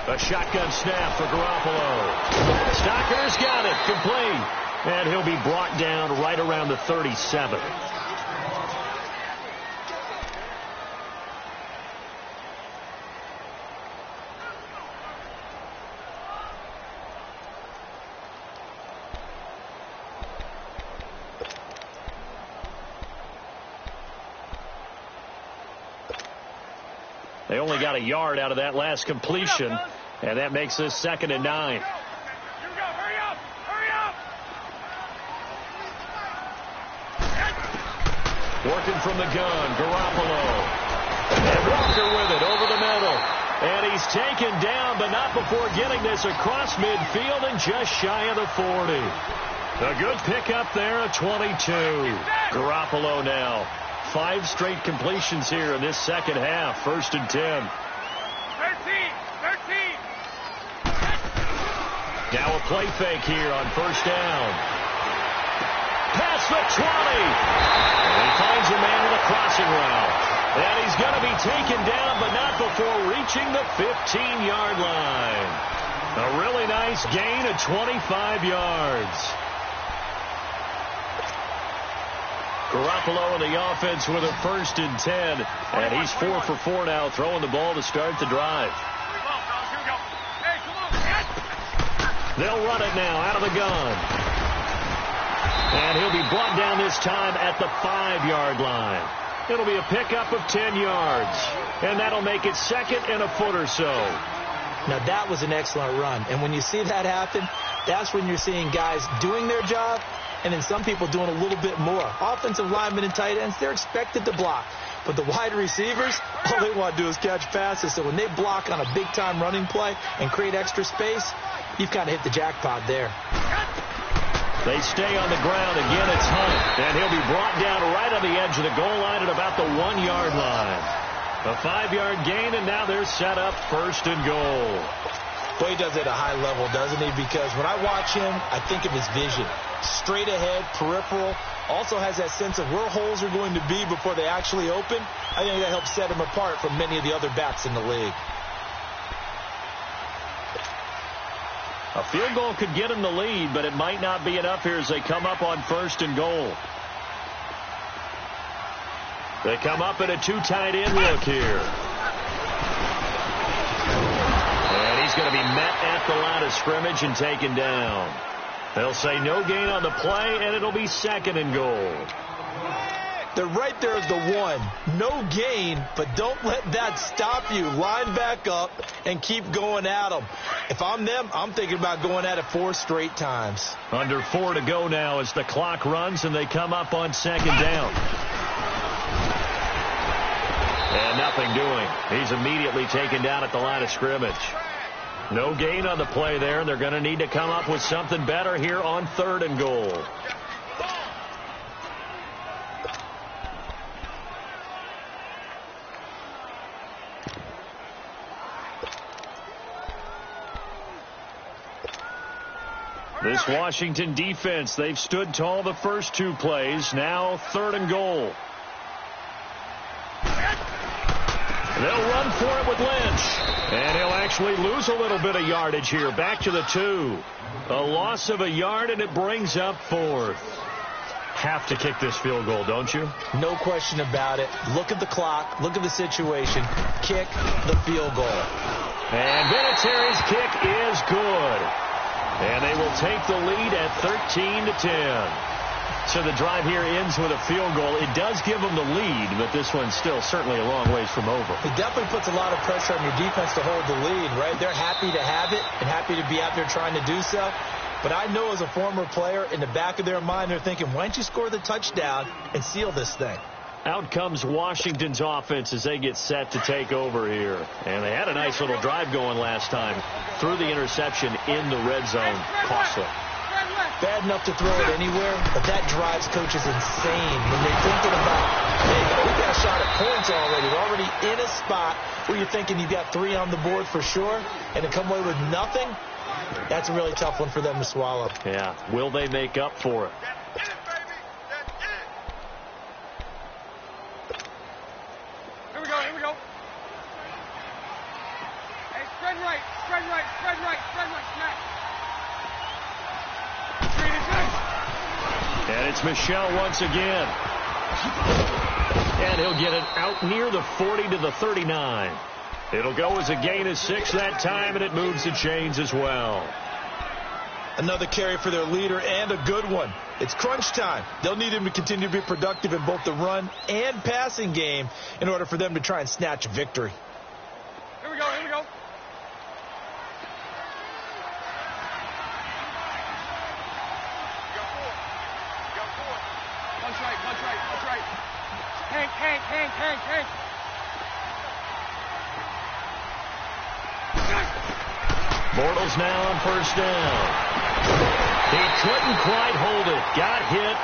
[SPEAKER 2] A shotgun snap for Garoppolo. Stocker's got it. Complete. And he'll be brought down right around the 37. They only got a yard out of that last completion, and that makes this 2nd and 9.
[SPEAKER 3] Here we go. Hurry up. Hurry up.
[SPEAKER 2] Working from the gun, Garoppolo. And Walker with it over the middle. And he's taken down, but not before getting this across midfield and just shy of the 40. A good pickup there, a 22. Garoppolo now. 5 straight completions here in this second half. 1st and 10.
[SPEAKER 3] 13.
[SPEAKER 2] Now a play fake here on 1st down. Past the 20. And he finds a man with a crossing route. And he's going to be taken down, but not before reaching the 15-yard line. A really nice gain of 25 yards. Garoppolo in the offense with a 1st and 10. And he's 4 for 4 now, throwing the ball to start the drive. They'll run it now out of the gun. And he'll be brought down this time at the 5-yard line. It'll be a pickup of 10 yards. And that'll make it 2nd and a foot or so.
[SPEAKER 4] Now, that was an excellent run. And when you see that happen, that's when you're seeing guys doing their job and then some people doing a little bit more. Offensive linemen and tight ends, they're expected to block. But the wide receivers, all they want to do is catch passes. So when they block on a big-time running play and create extra space, you've kind of hit the jackpot there.
[SPEAKER 2] They stay on the ground. Again, it's Hunt. And he'll be brought down right on the edge of the goal line at about the 1-yard line. A 5-yard gain, and now they're set up 1st and goal.
[SPEAKER 4] Well, he does it at a high level, doesn't he? Because when I watch him, I think of his vision. Straight ahead, peripheral. Also has that sense of where holes are going to be before they actually open. I think that helps set him apart from many of the other backs in the league.
[SPEAKER 2] A field goal could get him the lead, but it might not be enough here as they come up on 1st and goal. They come up in a 2 tight end look here. And he's going to be met at the line of scrimmage and taken down. They'll say no gain on the play, and it'll be 2nd and goal.
[SPEAKER 4] They're right there at the 1. No gain, but don't let that stop you. Line back up and keep going at them. If I'm them, I'm thinking about going at it 4 straight times.
[SPEAKER 2] Under 4 to go now as the clock runs, and they come up on 2nd down. And nothing doing. He's immediately taken down at the line of scrimmage. No gain on the play there, and they're going to need to come up with something better here on 3rd and goal. This Washington defense, they've stood tall the first 2 plays. Now 3rd and goal. They'll run for it with Lynch. And he'll actually lose a little bit of yardage here. Back to the 2. A loss of a yard, and it brings up 4th. Have to kick this field goal, don't you?
[SPEAKER 4] No question about it. Look at the clock. Look at the situation. Kick the field goal.
[SPEAKER 2] And Vinatieri's kick is good. And they will take the lead at 13-10. So the drive here ends with a field goal. It does give them the lead, but this one's still certainly a long ways from over.
[SPEAKER 4] It definitely puts a lot of pressure on your defense to hold the lead, right? They're happy to have it and happy to be out there trying to do so. But I know as a former player, in the back of their mind, they're thinking, why don't you score the touchdown and seal this thing?
[SPEAKER 2] Out comes Washington's offense as they get set to take over here. And they had a nice little drive going last time. Threw the interception in the red zone. Costly.
[SPEAKER 4] Bad enough to throw it anywhere, but that drives coaches insane when they're thinking about, hey, we got a shot at points already. We're already in a spot where you're thinking you've got 3 on the board for sure, and to come away with nothing, that's a really tough one for them to swallow.
[SPEAKER 2] Yeah. Will they make up for it?
[SPEAKER 3] Here we go. Hey, spread right, smack.
[SPEAKER 2] And it's Michel once again. And he'll get it out near the 40 to the 39. It'll go as a gain of 6 that time, and it moves the chains as well.
[SPEAKER 4] Another carry for their leader, and a good one. It's crunch time. They'll need him to continue to be productive in both the run and passing game in order for them to try and snatch a victory.
[SPEAKER 3] Here we go. Punch right. Hank.
[SPEAKER 2] Bortles now on 1st down. He couldn't quite hold it. Got hit.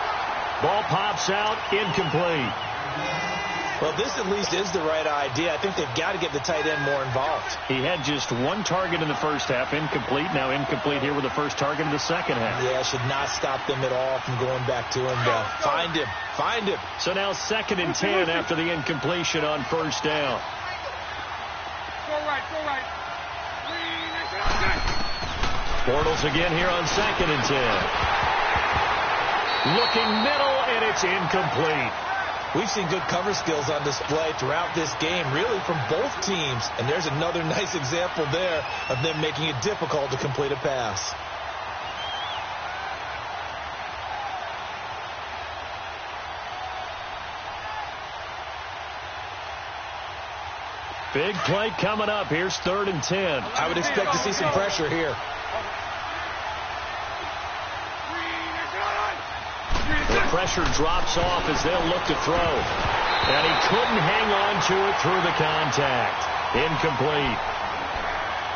[SPEAKER 2] Ball pops out. Incomplete.
[SPEAKER 4] Well, this at least is the right idea. I think they've got to get the tight end more involved.
[SPEAKER 2] He had just one target in the first half. Incomplete. Now incomplete here with the first target in the second half.
[SPEAKER 4] Yeah, should not stop them at all from going back to him. Find him. Find him.
[SPEAKER 2] So now 2nd and 10 after the incompletion on first down.
[SPEAKER 3] Go right, go right.
[SPEAKER 2] Bortles again here on 2nd and 10. Looking middle, and it's incomplete.
[SPEAKER 4] We've seen good cover skills on display throughout this game, really from both teams. And there's another nice example there of them making it difficult to complete a pass.
[SPEAKER 2] Big play coming up. Here's 3rd and 10.
[SPEAKER 4] I would expect to see some pressure here.
[SPEAKER 2] The pressure drops off as they'll look to throw. And he couldn't hang on to it through the contact. Incomplete.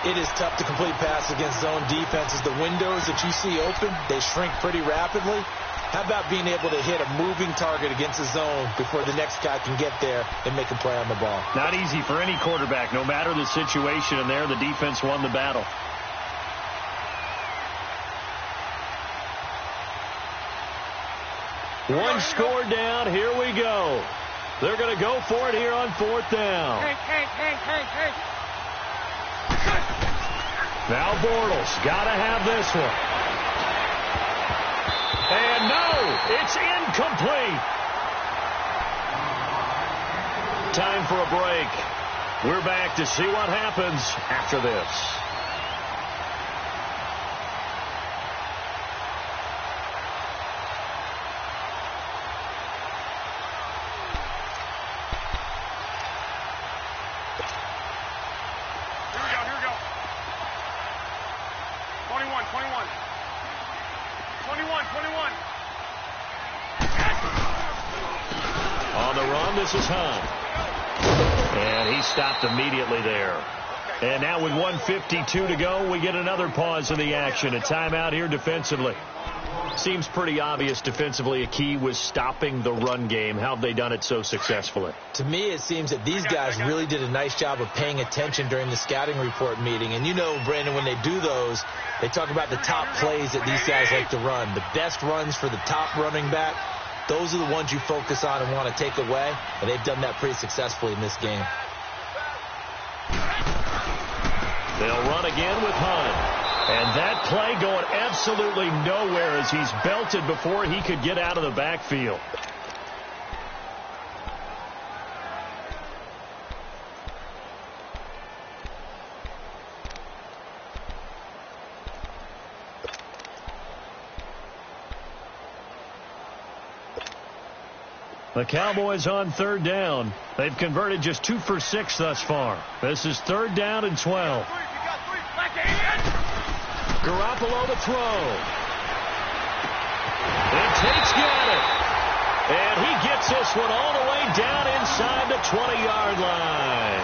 [SPEAKER 4] It is tough to complete passes against zone defenses. The windows that you see open, they shrink pretty rapidly. How about being able to hit a moving target against a zone before the next guy can get there and make a play on the ball?
[SPEAKER 2] Not easy for any quarterback, no matter the situation. And there, the defense won the battle. One score down. Here we go. They're going to go for it here on 4th down.
[SPEAKER 3] Hey.
[SPEAKER 2] Now Bortles. Got to have this one. And no, it's incomplete. Time for a break. We're back to see what happens after this.
[SPEAKER 3] Here we go. 21.
[SPEAKER 2] On the run, this is Hunt. And he stopped immediately there. And now with 1:52 to go, we get another pause in the action. A timeout here defensively. Seems pretty obvious defensively a key was stopping the run game. How have they done it so successfully?
[SPEAKER 4] To me, it seems that these guys really did a nice job of paying attention during the scouting report meeting. And you know, Brandon, when they do those, they talk about the top plays that these guys like to run. The best runs for the top running back, those are the ones you focus on and want to take away. And they've done that pretty successfully in this game.
[SPEAKER 2] They'll run again with Hunt. And that play going absolutely nowhere as he's belted before he could get out of the backfield. The Cowboys on 3rd down. They've converted just 2 for 6 thus far. This is 3rd down and 12. Garoppolo to throw. And Tate's got it. And he gets this one all the way down inside the 20-yard line.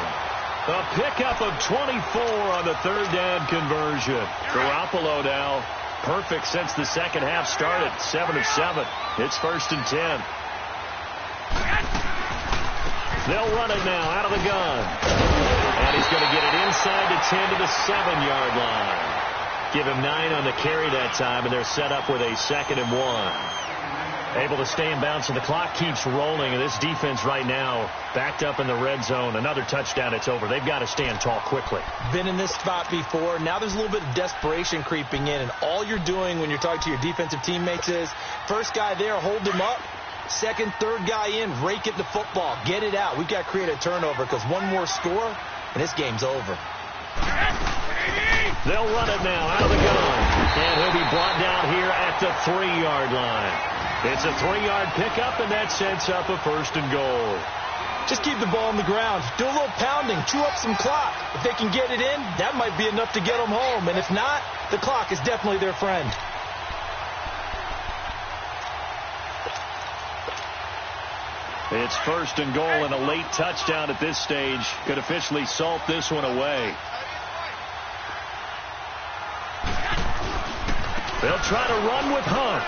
[SPEAKER 2] A pickup of 24 on the 3rd down conversion. Garoppolo now perfect since the second half started. 7 of 7. It's 1st and 10. They'll run it now out of the gun. And he's going to get it inside the 10 to the 7-yard line. Give him 9 on the carry that time, and they're set up with a 2nd and 1. Able to stay in bounds, and the clock keeps rolling. And this defense right now backed up in the red zone. Another touchdown, it's over. They've got to stand tall quickly.
[SPEAKER 4] Been in this spot before. Now there's a little bit of desperation creeping in, and all you're doing when you're talking to your defensive teammates is first guy there, hold him up. Second, third guy in, rake it the football. Get it out. We've got to create a turnover because one more score, and this game's over.
[SPEAKER 2] They'll run it now out of the gun. And he'll be brought down here at the 3-yard line. It's a 3-yard pickup, and that sets up a 1st and goal.
[SPEAKER 4] Just keep the ball on the ground. Do a little pounding. Chew up some clock. If they can get it in, that might be enough to get them home. And if not, the clock is definitely their friend.
[SPEAKER 2] It's 1st and goal, and a late touchdown at this stage could officially salt this one away. They'll They'll try to run with Hunt.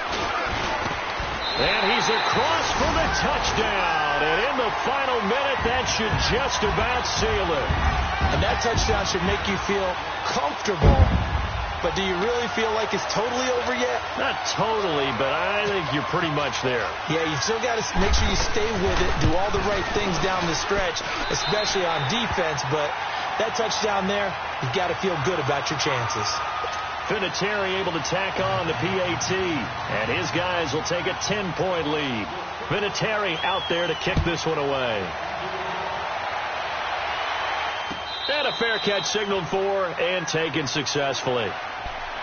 [SPEAKER 2] And he's across for the touchdown. And in the final minute, that should just about seal it.
[SPEAKER 4] And that touchdown should make you feel comfortable. But do you really feel like it's totally over yet?
[SPEAKER 2] Not totally, but I think you're pretty much there.
[SPEAKER 4] Yeah, you still got to make sure you stay with it, do all the right things down the stretch, especially on defense. But that touchdown there, you've got to feel good about your chances.
[SPEAKER 2] Vinatieri able to tack on the PAT, and his guys will take a 10-point lead. Vinatieri out there to kick this one away. And a fair catch signaled for and taken successfully.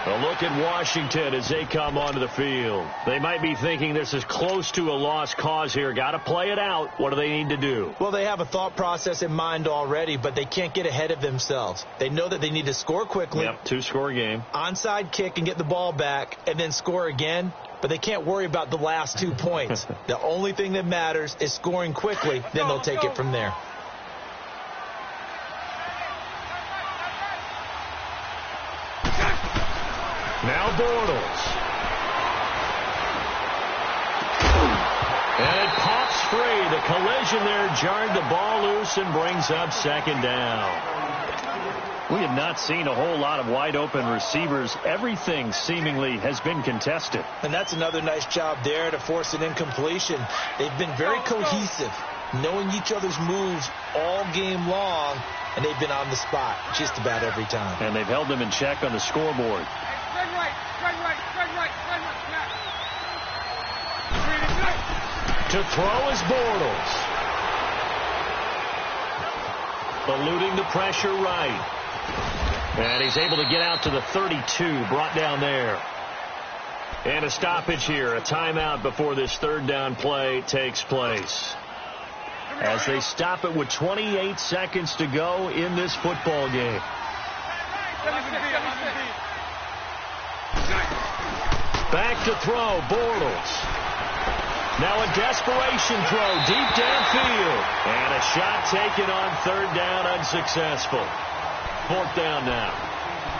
[SPEAKER 2] A look at Washington as they come onto the field. They might be thinking this is close to a lost cause here. Got to play it out. What do they need to do?
[SPEAKER 4] Well, they have a thought process in mind already, but they can't get ahead of themselves. They know that they need to score quickly.
[SPEAKER 2] Yep, 2-score game.
[SPEAKER 4] Onside kick and get the ball back and then score again. But they can't worry about the last 2 points. The only thing that matters is scoring quickly. Then they'll take it from there.
[SPEAKER 2] Now Bortles. And it pops free. The collision there jarred the ball loose and brings up second down. We have not seen a whole lot of wide open receivers. Everything seemingly has been contested.
[SPEAKER 4] And that's another nice job there to force an incompletion. They've been very cohesive, knowing each other's moves all game long, and they've been on the spot just about every time.
[SPEAKER 2] And they've held them in check on the scoreboard. To throw is Bortles. Eluding the pressure right. And he's able to get out to the 32, brought down there. And a stoppage here, a timeout before this third down play takes place. As they stop it with 28 seconds to go in this football game. Back to throw, Bortles. Now a desperation throw deep downfield. And a shot taken on third down, unsuccessful. Fourth down now.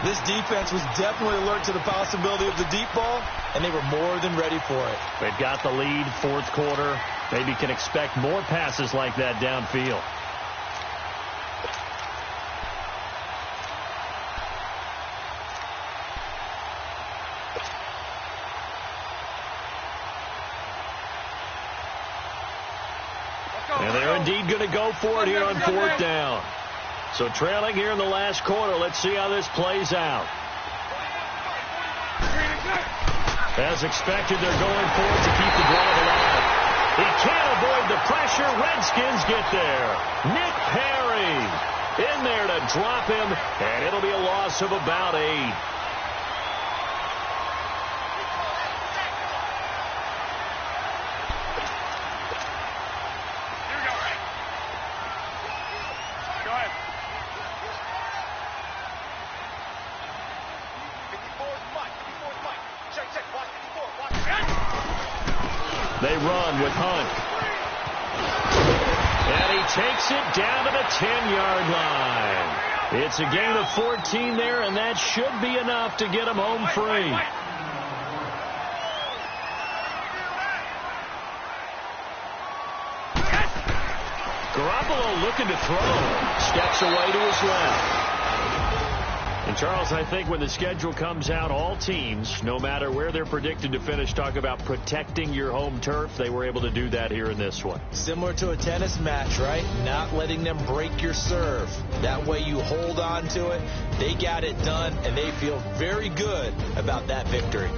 [SPEAKER 4] This defense was definitely alert to the possibility of the deep ball, and they were more than ready for it.
[SPEAKER 2] They've got the lead, fourth quarter. Maybe can expect more passes like that downfield. And they're indeed going to go for it here on fourth down. So trailing here in the last quarter. Let's see how this plays out. As expected, they're going for it to keep the drive alive. He can't avoid the pressure. Redskins get there. Nick Perry in there to drop him, and it'll be a loss of about 8. They run with Hunt. And he takes it down to the 10-yard line. It's a gain of 14 there, and that should be enough to get him home free. Garoppolo looking to throw. Steps away to his left. And, Charles, I think when the schedule comes out, all teams, no matter where they're predicted to finish, talk about protecting your home turf. They were able to do that here in this one.
[SPEAKER 4] Similar to a tennis match, right? Not letting them break your serve. That way you hold on to it. They got it done, and they feel very good about that victory.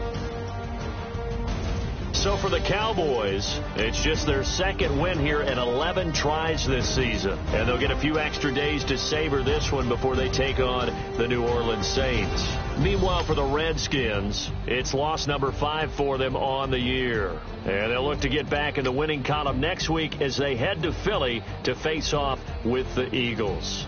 [SPEAKER 2] So for the Cowboys, it's just their second win here in 11 tries this season. And they'll get a few extra days to savor this one before they take on the New Orleans Saints. Meanwhile, for the Redskins, it's loss number 5 for them on the year. And they'll look to get back in the winning column next week as they head to Philly to face off with the Eagles.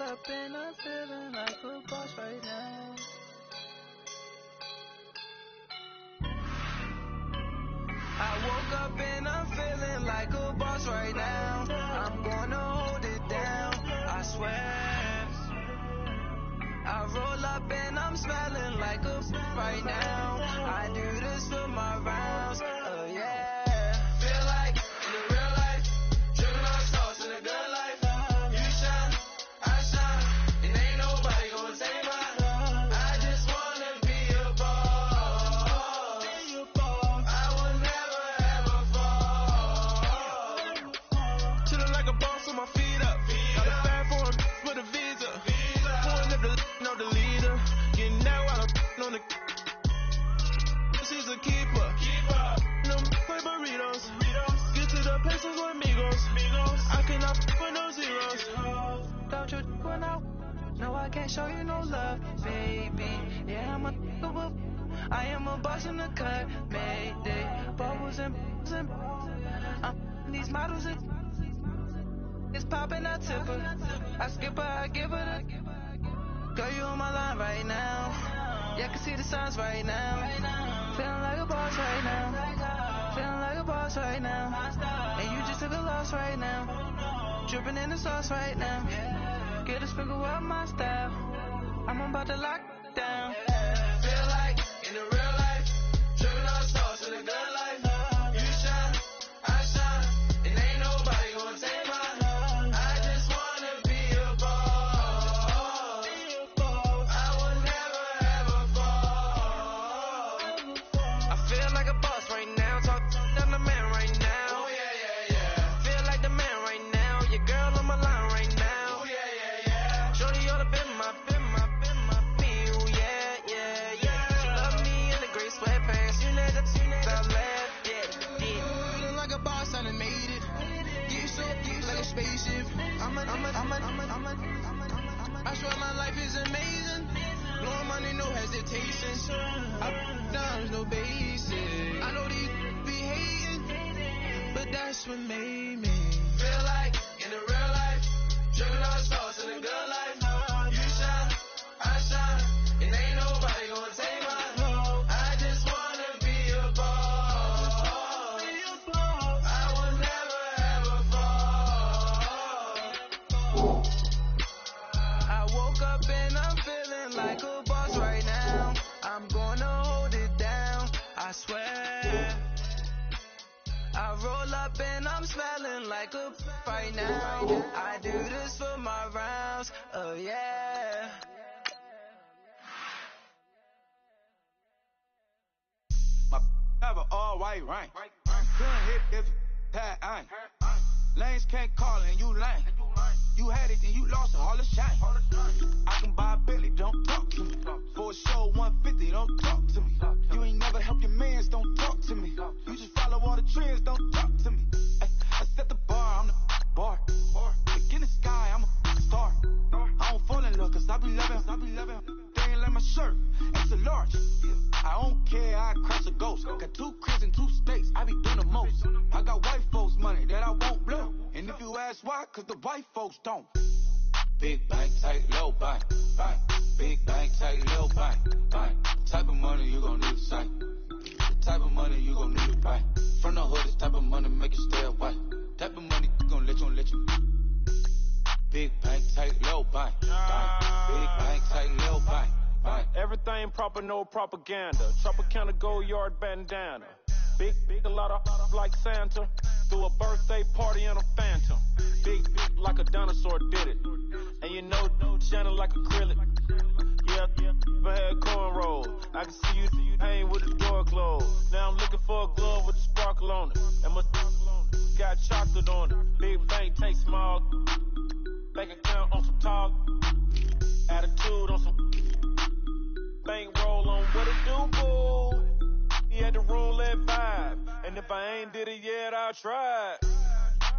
[SPEAKER 5] up and I'm feeling like a boss right now. I woke up and I'm feeling like a boss right now. I'm gonna hold it down, I swear. I roll up and I'm smelling like a right now. I do this for my rounds, yeah. Feel like in the real life, dripping on sauce in a good life. You shine, I shine, and ain't nobody gonna take mine. I just wanna be a boss. I will never ever fall. Chillin' like a boss with my feet up. Got a fat foreign with a visa. Pulling up the leader. Getting out while I'm on the. She's a keeper. No play burritos. Get to the pesos with amigos. I cannot with no zeros. Don't you run out? No, I can't show you no love, baby. Yeah, I am a boss in the cut. Mayday. Bubbles and these models it's popping, I tip her. I skip her, I give her the. Girl, you on my line right now. Yeah, I can see the signs right now. Feeling like a boss right now. Feeling like a boss right now. And you just took a loss right now. Dripping in the sauce right now. Get a sprinkle up my style. I'm about to lock it down. Feel like in the real life, dripping on sauce in the good life. You shine, I shine, and ain't nobody gonna take mine. I just wanna be a boss. I will never ever fall. I feel like a boss right now. Talk to the man right now. Oh yeah. Feel like the man right now. Your girl on my line right now. Oh yeah. Shorty oughta been my me. Oh yeah. She love me in the gray sweatpants. You know that I left. Yeah. Feeling like a boss, I done made it. Get so like a spaceship. I swear my life is amazing. Blowing money, no hesitation. Up, downs, no basic. I know these be hating, but that's what made me. Feel like in the real life, dripping on sauce in the good life. You shine, I shine, and ain't nobody gonna take mine. I just wanna be a boss. I will never ever fall. I woke up and I'm feeling like a boss right now. I'm gonna hold it down, I swear. I roll up and I'm smelling like a right now. I do this for my rounds, yeah.
[SPEAKER 6] My have an all white rank. Couldn't hit if that ain't. Lanes can't call and you lame. You had it and you lost it, all the shame. I can buy a Billy, don't talk to me. For a show 150, don't talk to me. You ain't never help your mans, don't talk to me. You just follow all the trends, don't talk to me. I set the bar, I'm the bar. Look in the sky, I'm a star. I don't fall in love, cause I be loving. They ain't like my shirt, it's a large. I don't care, I crash a ghost. Got 2 cribs in 2 states, I be doing the most. I got white folks money that I won't blow. And if you ask why, cause the white folks don't. Big bank, tight, low bank. Big bank, tight, low bank. Type of money you gon' need to sight. The type of money you gon' need to buy. From the hood, this type of money make you stay away. Type of money gon' let you. Big bank, tight, low bank. Big bank, tight, low bank.
[SPEAKER 7] Everything proper, no propaganda. Tropicana gold yard bandana. Big, a lot of like Santa. Threw a birthday party in a phantom. Big like a dinosaur did it. And you know, shining like acrylic. Yeah, I had cornrows. I can see you hang with the door closed. Now I'm looking for a glove with a sparkle on it. And my got chocolate on it. Big bank, take small. Bank account on some talk. Attitude on some. Bank roll on what it do, boo. He had the roulette vibe. And if I ain't did it yet, I'll try.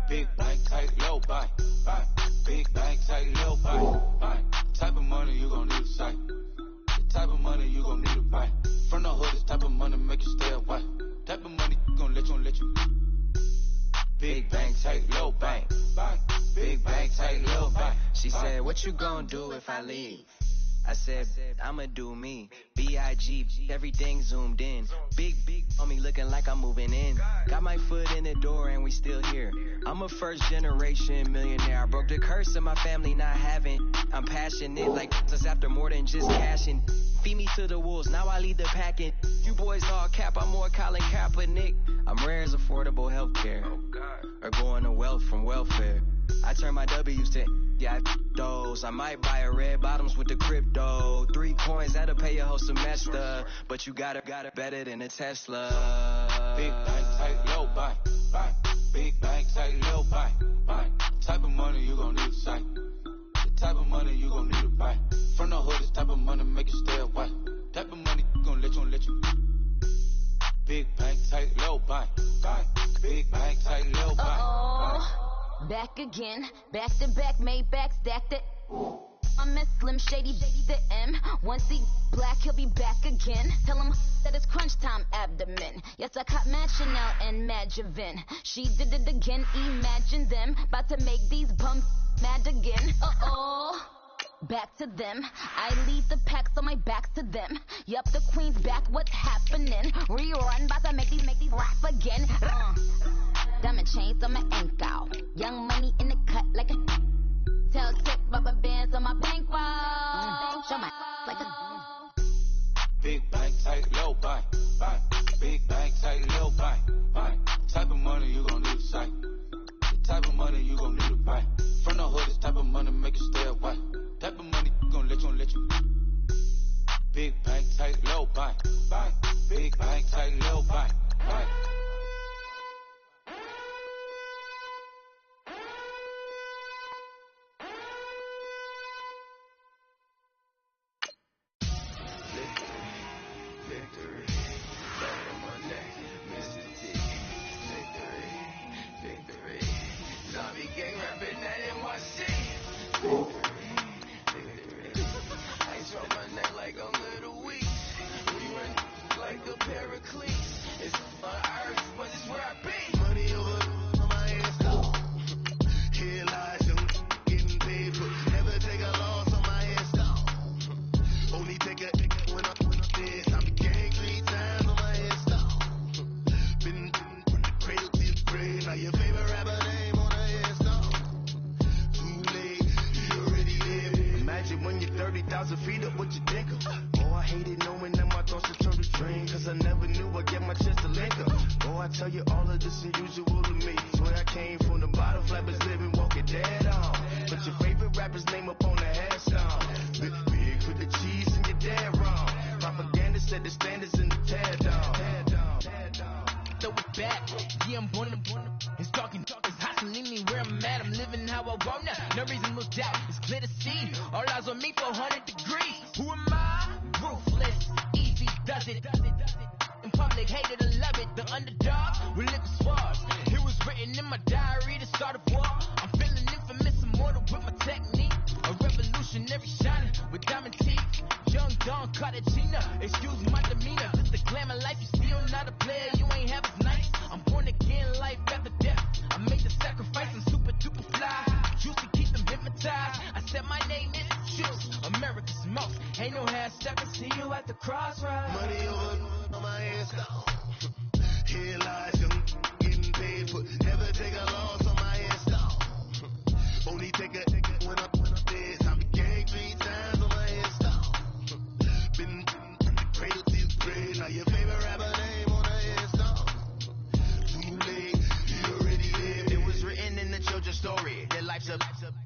[SPEAKER 6] Big bank, tight, low bank. Big bank, tight, low bank. Type of money you gon' need to sight. The type of money you gon' need to buy. From the hood, this type of money make you stay away. Type of money gon' let you. Big bank, tight, low bank.
[SPEAKER 5] Big bag, tight little bite. She said, what you gonna do if I leave? I said, I'ma do me. B.I.G. Everything zoomed in. Big on me looking like I'm moving in. Got my foot in the door and we still here. I'm a first generation millionaire. I broke the curse of my family not having. I'm passionate like us after more than just cashing. Feed me to the wolves, now I lead the packing. You boys all cap, I'm more Colin Kaepernick. I'm rare as affordable healthcare. Or going to wealth from welfare. I turn my W's to those. I might buy a red bottoms with the crypto. 3 coins, that'll pay your whole semester. But you got it better than a Tesla.
[SPEAKER 6] Big bank, tight, low, buy. Big bank, tight, low, buy. Type of money you gon' need to sight. The type of money you gon' need to buy. From the hood, this type of money make you stay away. Type of money gon' let you. Big bank, tight, low, buy. Big bank, tight, low, buy.
[SPEAKER 8] Back again, back to back, made back, stacked it. I'm a Slim Shady, the M. Once he black, he'll be back again. Tell him that it's crunch time abdomen. Yes, I caught Mad Chanel and Mad Javin. She did it again, imagine them. About to make these bums mad again. Back to them. I lead the pack, so my back's to them. Yup, the queen's back, what's happening? Rerun, about to make these rap again. Diamond chains on my ankle. Young money in the cut like a tell tip rubber bands on my bankroll. Show my like a
[SPEAKER 6] big bank, tight, low, buy. Big bank, tight, low, buy. Type of money you gon' need to sight. The type of money you gon' need to buy. From the hood, this type of money make you stay away. Type of money gon' let you. Big bank, tight, low, buy. Big bank, tight, low, buy.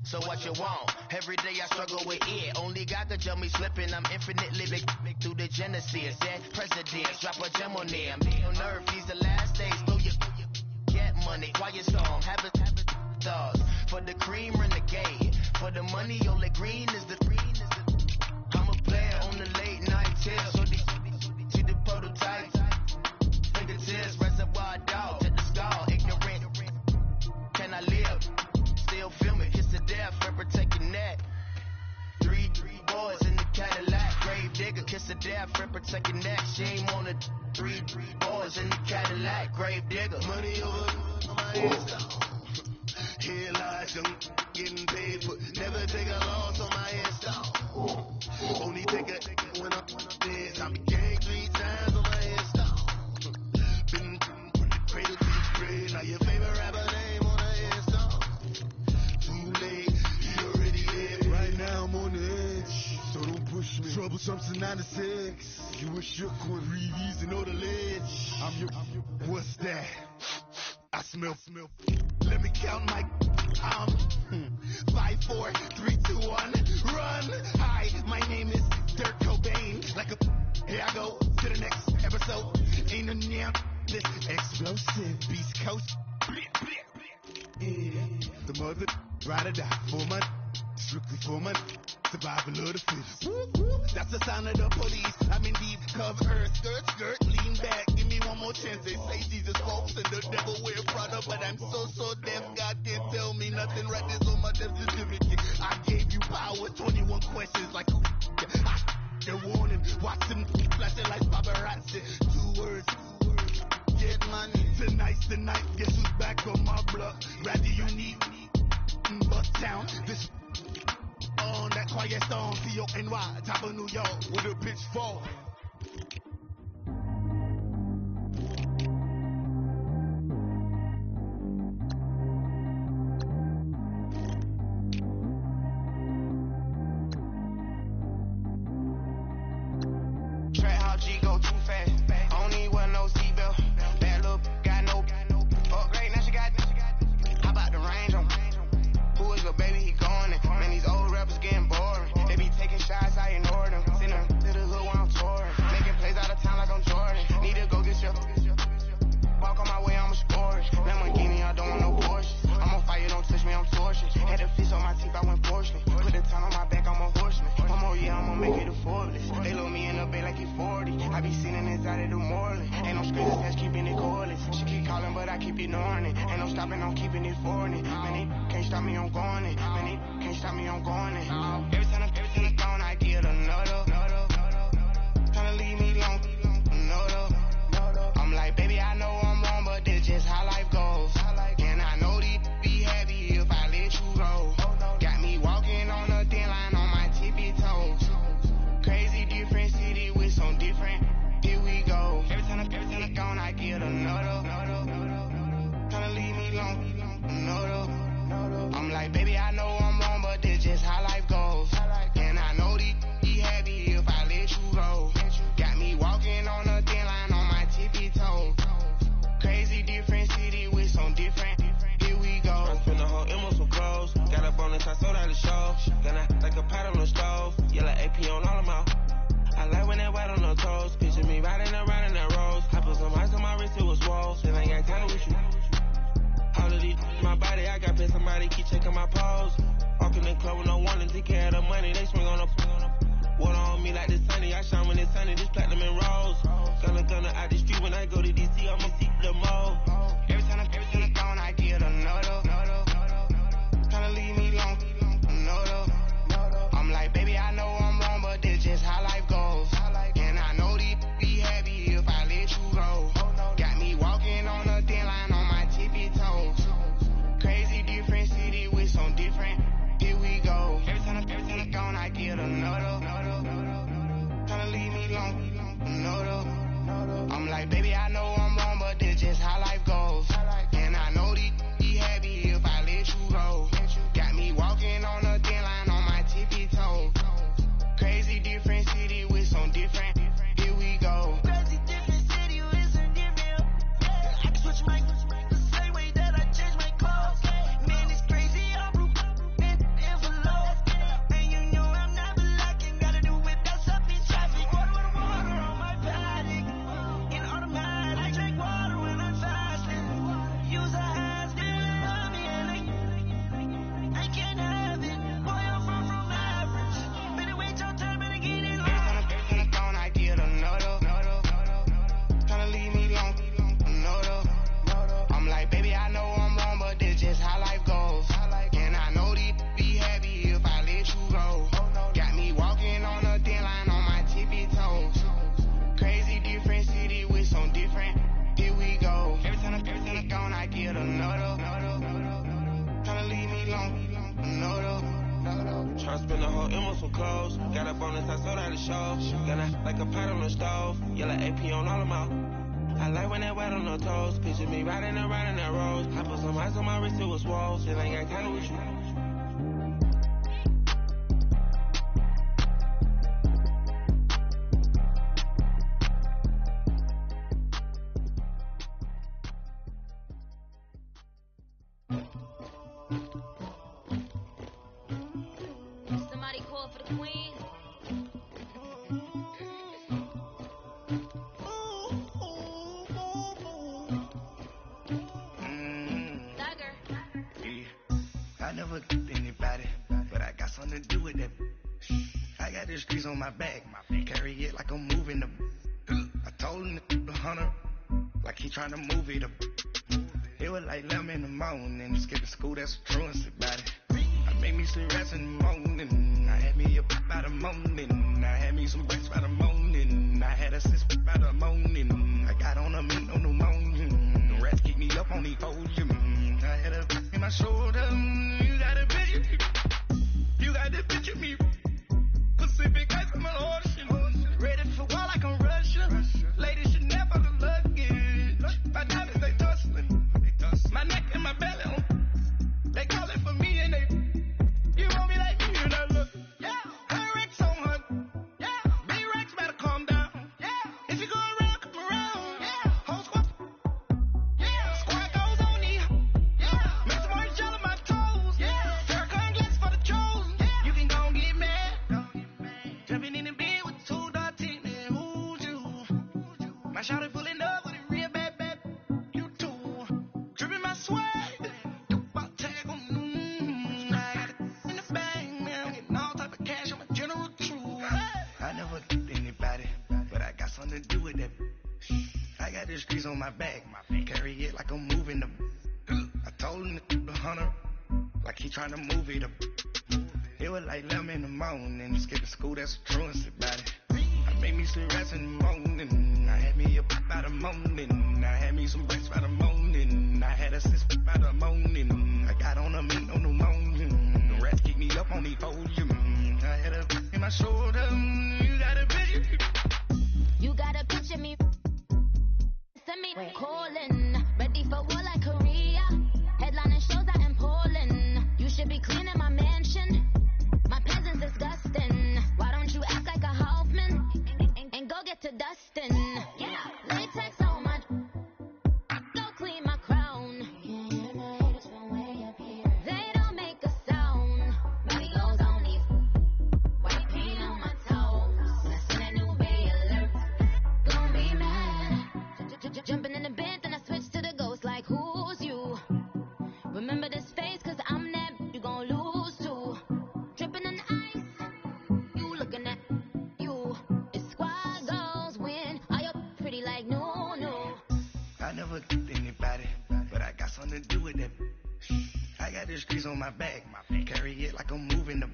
[SPEAKER 1] So what you want? Every day I struggle with it. Only God could jump me slipping. I'm infinitely big through the Genesis. Dead presidents, drop a gem on them. On earth, these the last days. Throw your get money, quiet storm. Have thoughts for the cream renegade. For the money, only green is the green. I'm a player on the late night tips. So see the prototype. Fingertips, reservoir dog to the skull. Ignorant. Can I live? Still film it. Kiss the death, for protecting that. Three boys in the Cadillac. Grave digger, kiss the death, for protecting that. Shame on the three boys in the Cadillac. Grave digger. Money over my head. Here lies young.
[SPEAKER 9] Double Trumps in 96. You were shook with Reeves and know the ledge. I'm your, what's that? I smell. Let me count my 5, 4, 3, 2, 1, run. Hi, my name is Dirk Cobain. Like a, here I go to the next episode. Ain't a damn this explosive Beast Coast. Yeah, the mother ride or die for money, strictly for money. Survival of the fittest. That's the sound of the police. I'm in deep cover, skirt, lean back. Give me one more chance. They say Jesus walks and the devil wear Prada, but I'm so deaf. God can't tell me nothing. Right this on my death certificate. I gave you power. 21 questions like who? They're warning. Watch them flashing like paparazzi. 2 words. Get money. Tonight's the night. Guess who's back on my block? Rather unique. Bucktown. This. On that quiet storm, C-O-N-Y, top of New York, where the bitch fall.
[SPEAKER 10] Track how G go too fast. I don't need wear no seatbelt. Bad little got no upgrade. Now she got. How about the range on? Who is the baby? He going in. Man, these old rappers getting boring. They be taking shots, I ignore them. Send them to the hood while I'm touring. Making plays out of town like I'm Jordan. Need to go get your. Walk on my way, I'ma score it. Lamborghini, I don't want no Porsche. I'm on fire, don't touch me, I'm torching. Had the fish on my teeth, I went porcelain. Put the town on my back, I'm a horseman. One more year, I'ma make it affordless. They load me in the bay like he's 40. I be sitting inside of the Moreland. Ain't no screens attached, keeping it cordless. She keep calling, but I keep ignoring it. Ain't no stopping, I'm keeping it for it. Man, they can't stop me, I'm going it. Man, they can't stop me, I'm going it. Every time I'm gone, I get another. Tryna leave me alone, another. I'm like, baby, I know I'm wrong, but this just how life goes. And I know these be happy if I let you go. Got me walking on a thin line on my tippy toes. Crazy different city with some different. Here we go. Every time I'm gone, I get another. Tryna leave me alone, another. I'm like, baby, I know I'm wrong, but this just how life goes. And I know these be happy if I let you go. Got me walking on a thin line on my tippy toes. Crazy different city with some different. Here we go.
[SPEAKER 11] I spent the whole M on some clothes. Got up on this, I sold out the show. Then I like a pot on the stove. Yellow AP on all of my. I like when that white on the toes. Picture me riding around in that rose. I put some ice on my wrist, it was swole. Still ain't got time with you. All of these, my body, I got pay somebody keep checking my pose. Walk in the club with no warning, take care of the money. They swing on the water on me like the sunny. I shine when it's sunny, this platinum and rose. Gonna out the street when I go to DC, I'ma see the mall.
[SPEAKER 10] Every time I'm gone, I get another. Tryna leave me alone, another. I'm like, baby, I know I'm wrong, but this just how life goes. And I know these be happy if I let you go. Got me walking on a thin line on my tippy toes. Crazy different city with some different. Here we go. Every time I'm gone, I get another. Tryna leave me alone, another. I'm like, baby, I know I'm wrong, but this just how life goes. And I know these be happy if I let you go. Got me walking on a thin line on my tippy toes. Crazy different city with some different. Here we go.
[SPEAKER 5] Crazy different city with some different. I can switch my the same way that I change my clothes. Man, it's crazy, I'm broke in envelope. And you know I'm not lacking. Gotta do it, that's up in traffic. Water on my paddock. In automatic, I drink water when I'm fasting. Use a hand, still love me, and I can't have it. Boy, I'm from average. Better wait your turn, better get it on.
[SPEAKER 10] Every time I'm gone, I get another. Tryna leave me alone, another. I'm like, baby, I know I'm wrong, but this just how life goes. And I know these be happy if I let you go. Got me walking on a thin line on my tippy toes. Crazy different city with some different. Here we go. Every time I'm gone, I get another. Tryna leave me alone, another.
[SPEAKER 11] Tryna spend the whole M on some clothes. Got up on this, I sold out the show. Then I like a pot on the stove. Yellow AP on all of my. I like when that white on the toes. Picture me riding around in that rose. I put some ice on my wrist, it was swole. Still ain't got time with you.
[SPEAKER 8] Somebody call for the queen.
[SPEAKER 9] I never get anybody, but I got something to do with that. I got the streets on my back, carry it like I'm moving the. I told him the hunter, like he trying to move it up. It was like 11 in the morning, skip to school, that's the truancy about it. I made me some rest in the morning, I had me up by the morning, I had me some breakfast by the morning, I had a six by the morning, I got on a mint on the morning, the rats keep me up on the podium, I had a in my shoulder, you got a picture, you got the picture me, Pacific ice on my ocean, ready for war like I'm Russia, ladies should never the luggage, my diamonds they tussling. My neck and my belly on. They call it for me and they. You want me like me and I look. Yeah. Her Rex on her. Yeah. B-Rex better calm down. Yeah. If you go around, come around. Yeah. Whole squad. Yeah. Squad goes on me. Yeah. Make some orange gel on my toes. Yeah. Farrakhan glasses for the chosen. Yeah. You can go and get mad. Jumping in the bed with 2 dark teeth. Who's you? My shawty pulling up with a real bad. You too. Dripping my swag. You about tag on. I got it in the bag, man. I'm getting all type of cash. I'm a general true. I never get anybody, but I got something to do with that. I got the streets on my back, carry it like I'm moving them. I told him the hunter, like he trying to move it up. It was like 11 in the morning, skip to school, that's the truancy about it. I made me some rest in the morning, I had me up by the morning, I had me some breakfast by the morning, I had a six by the morning, I got on a mint on the morning, the rats keep me up on the podium, I had a in my shoulder, you got a picture.
[SPEAKER 8] You got a picture me. Send me calling, ready for war like Korea. Headlining shows out in Poland. You should be cleaning my mansion. My peasants disgusting. Why don't you act like a Hoffman and go get to dustin'? Yeah, latex on my. Go clean my crown. They don't make a sound. Videos on these. White paint on my toes. That's a new bay alert. Gonna be mad. Jumping in the bed, then I switch to the ghost like who's you? Remember this face, cause I'm that you gon' lose too. Dripping in ice, you looking at you. It's squad goals win. Are you pretty like no?
[SPEAKER 9] I never get anybody, but I got something to do with that. I got the streets on my back, carry it like I'm moving them.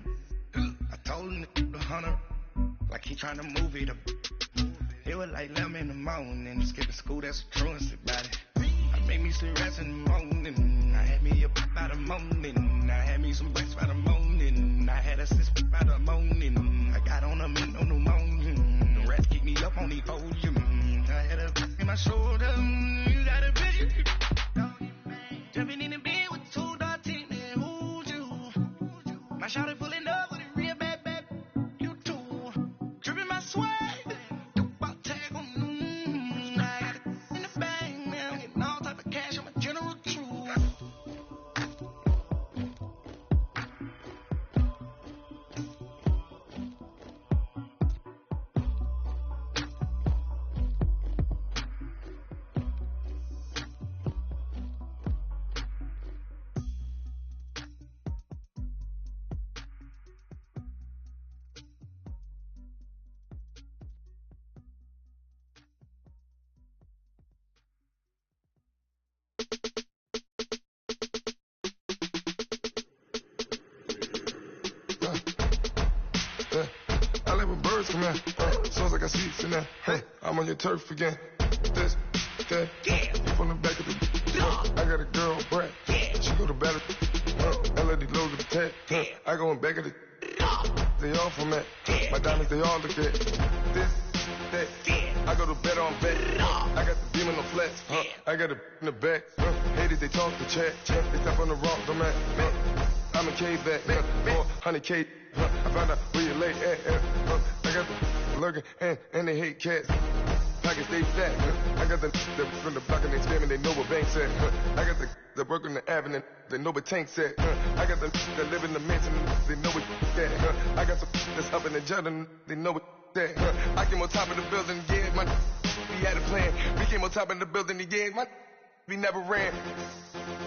[SPEAKER 9] I told him the hunter, like he trying to move it up. It was like 11 in the morning, skip to school, that's the truancy about it. I made me some rest in the morning, I had me up by the morning, I had me some breakfast by the morning, I had a six by the morning, I got on a mint on the morning, the rats keep me up on the podium, I had a in my shoulder, you got a picture. Jumping in the bed with 2 dark teeth, who's you? My shawty pulling up with a real bad. You too. Dripping my swag. You about tag on. I got it in the bag, man. I'm getting all type of cash. I'm a general true.
[SPEAKER 12] I like when birds come in. Soon as I got seats in there, I'm on your turf again. This, that, from the back of the. I got a girl, Brad. She go to battle. LED low to the tag. I go in back of the. They all from that. My diamonds, they all look at. This, that. I go to bed on bed. I got the demon on flats. I got it in the back. Haters, they talk to chat. They step on the rock, I'm at. I'm a K-back. 400K. I found out where you lay at. I got the lurking and they hate cats. pockets stay fat. I got the from the block and they spamming, they know what banks at. I got the work on the avenue, they know what tanks at. I got the that live in the mansion, they know what that. I got the that's up in the jungle, they know what that. I came on top of the building, yeah, my we had a plan. We came on top of the building, yeah, my we never ran.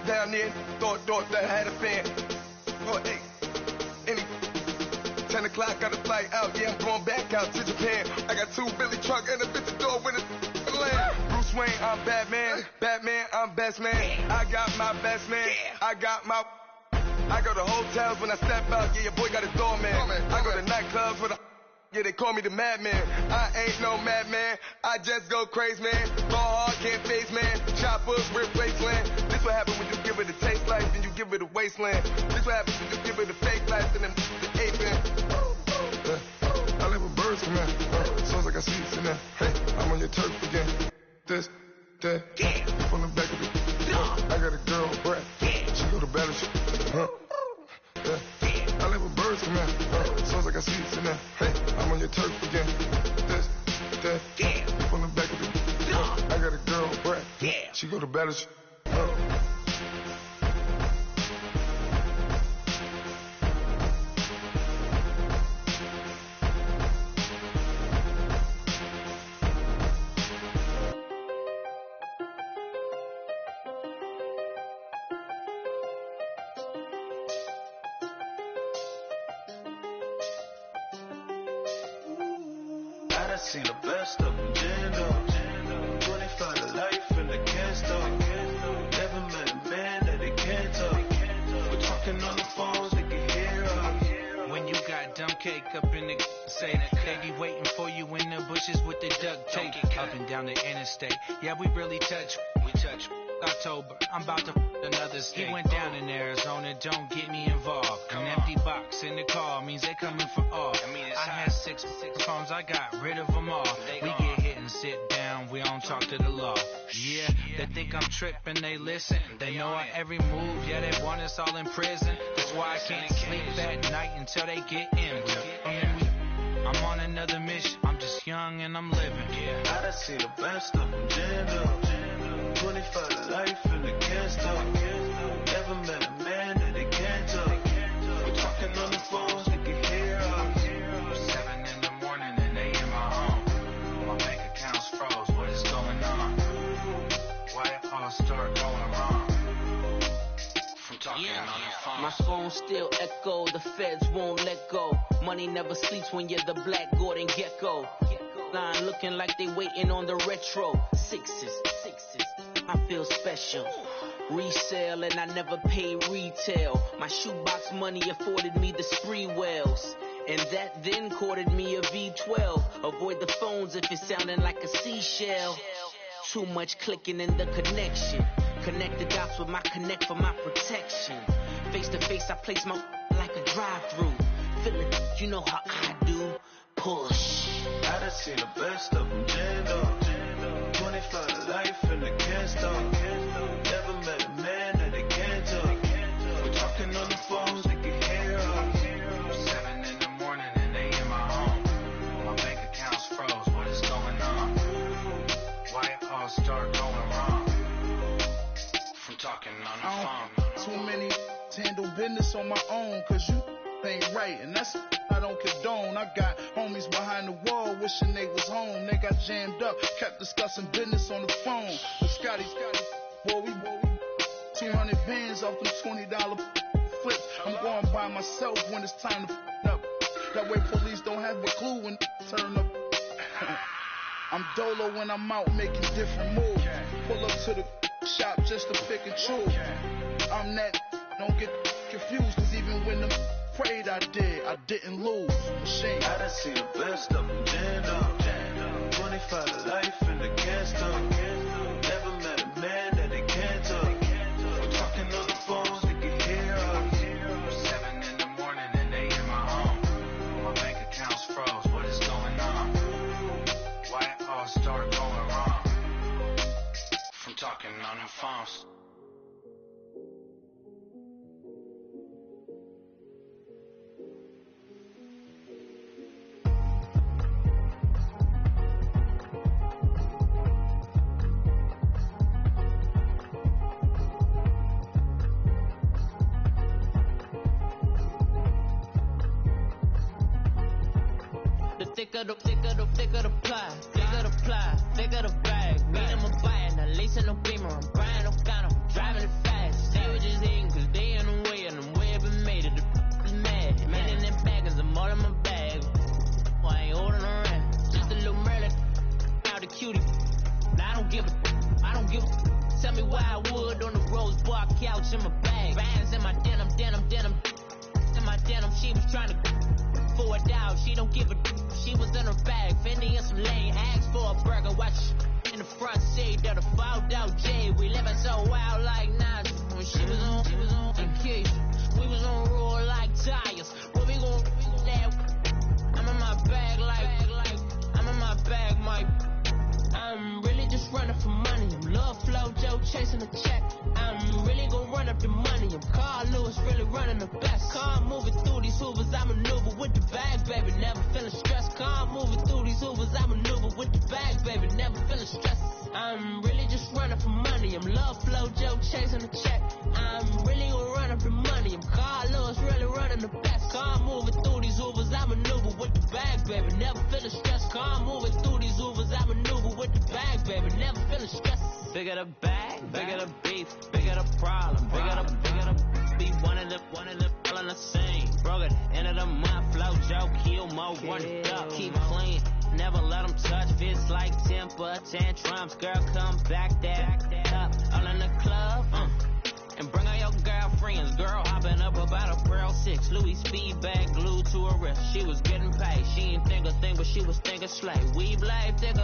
[SPEAKER 12] Down there, thought that I had a fan. Oh, hey, any 10 o'clock, got a flight out, yeah, I'm going back out to Japan. I got 2 Billy truck and a bitch door with a land. Bruce Wayne, I'm Batman. Batman, I'm best man. I got my best man. I go to hotels when I step out, yeah, your boy got a doorman. I go to nightclubs with a yeah, they call me the madman. I ain't no madman. I just go crazy, man. Ball hard, can't face, man. Choppers, rip wasteland. This what happens when you give it a taste life, then you give it a wasteland. This what happens when you give it a fake life, and then the ape man. I live where birds come in. Sounds like I see it in there. Hey, I'm on your turf again. This, that, from the back of the I got a girl, Brad. She go to battle shit. I live where birds come in. Sounds like I see it in there. Hey, I'm on your turf again. This, that, from the back of the I got a girl, Brad. She go to battle shit.
[SPEAKER 11] I seen the best of them, Jando. 25 to life and they can't stop. Never met a man that they can't talk. We're talking on the phones, they can hear us.
[SPEAKER 13] When you got dumb cake up in the say that they be waiting for you in the bushes with the duct tape. Up and down the interstate. Yeah, we really touch. We touch. October, I'm about to another state. He went down in Arizona, don't get me involved. An empty box in the car means they coming for all. I had six phones, I got rid of them all. We get hit and sit down, we don't talk to the law. Yeah, they think I'm tripping, they listen. They know our every move, yeah, they want us all in prison. That's why I can't sleep that night until they get in. I'm on another mission, I'm just young and I'm living.
[SPEAKER 11] I done seen the best of them, Jando. 25 to life and they can't stop. Never met a man that they can't talk. We're talking on the phones, they can hear us.
[SPEAKER 13] 7 in the morning and they in my home. My bank account's froze, what is going on? Why it all start going wrong? From talking on the phone.
[SPEAKER 14] My phone still echo, the feds won't let go. Money never sleeps when you're the Black Gordon Gecko. Line looking like they waiting on the retro. Sixes. I feel special. Resale and I never pay retail. My shoebox money afforded me the spree wells. And that then courted me a V12. Avoid the phones if it's sounding like a seashell. Too much clicking in the connection. Connect the dots with my connect for my protection. Face to face I place my like a drive-thru. Feeling you know how I do. Push.
[SPEAKER 11] I done seen the best of them, Jando. 25 to life and they can't stop. Never met a man that they can't talk. We're talking on the phones, they can hear us.
[SPEAKER 13] 7 in the morning and they in my home. My bank account's froze, what is going on? Why it all start going wrong? From talking on the phone.
[SPEAKER 15] Too many handle business on my own, cause you ain't right, and that's I don't condone. I got homies behind the wall wishing they was home. They got jammed up, kept discussing business on the phone. But Scotty, boy, we 200 bands off them $20 flips. I'm going by myself when it's time to up. That way police don't have a clue when turn up. I'm dolo when I'm out making different moves. Pull up to the shop just to pick and choose. I'm that, don't get confused, cause even when the prayed I didn't lose. Machine.
[SPEAKER 11] I done seen the best of them, Jando. 25 to life and they can't stop. Never met a man that they can't talk. We're talking on the phones, they can hear us.
[SPEAKER 13] 7 in the morning and they in my home. My bank account's froze, what is going on? Why it all start going wrong? From talking on the phones.
[SPEAKER 16] thick of the bag. Me and my buying, the lace and no beamer. I'm buying no gun, I'm driving it fast. They were just hating cause they in the way, and the way I've been made it. The is mad. Man in them baggers, I'm all in my bag. I ain't holding around. Just a little Merlin, out the cutie. Now I don't give a. Tell me why I would on the rose bar couch in my bag. Bands in my denim. In my denim, she was trying to for it out. She don't give a. She was in her bag. Fendi in some lane. Asked for a burger. Watch in the front seat of the fouled out J. We living so wild like Nas. When she was on vacation. We was on roll like tires. What we gon' let? I'm in my bag like I'm in my bag, Mike. I'm really just running for money. I'm love flow, Joe chasing the check. I'm really gonna run up the money. I'm Carl Lewis, really running the best. Car moving through these hoovers, I maneuver with the bag, baby. Never feeling stressed. Car moving through these hoovers, I maneuver with the bag, baby. Never feeling stressed. I'm really just running for money. I'm love flow, Joe chasing the check. I'm really gonna run up the money. I'm Carl Lewis, really running the best. Car moving through these hoovers, I maneuver with the bag, baby. Never feeling stressed. Car moving through these hoovers, I maneuver with the bag, baby. Never feeling stressed. Bigger the bag, bigger the beef, bigger the problem, bigger the beef. One of the all in the same. Broke it, end of the month, flow, Joe, kill, mo, run it up, keep clean. Never let them touch, fits like temper tantrums. Girl, come back that up, all in the club, and bring all your girlfriends. Girl hopping up about a Pearl 6. Louis speed bag glued to her wrist. She was getting paid. She ain't think a thing, but she was thinking slay. We blade, thicker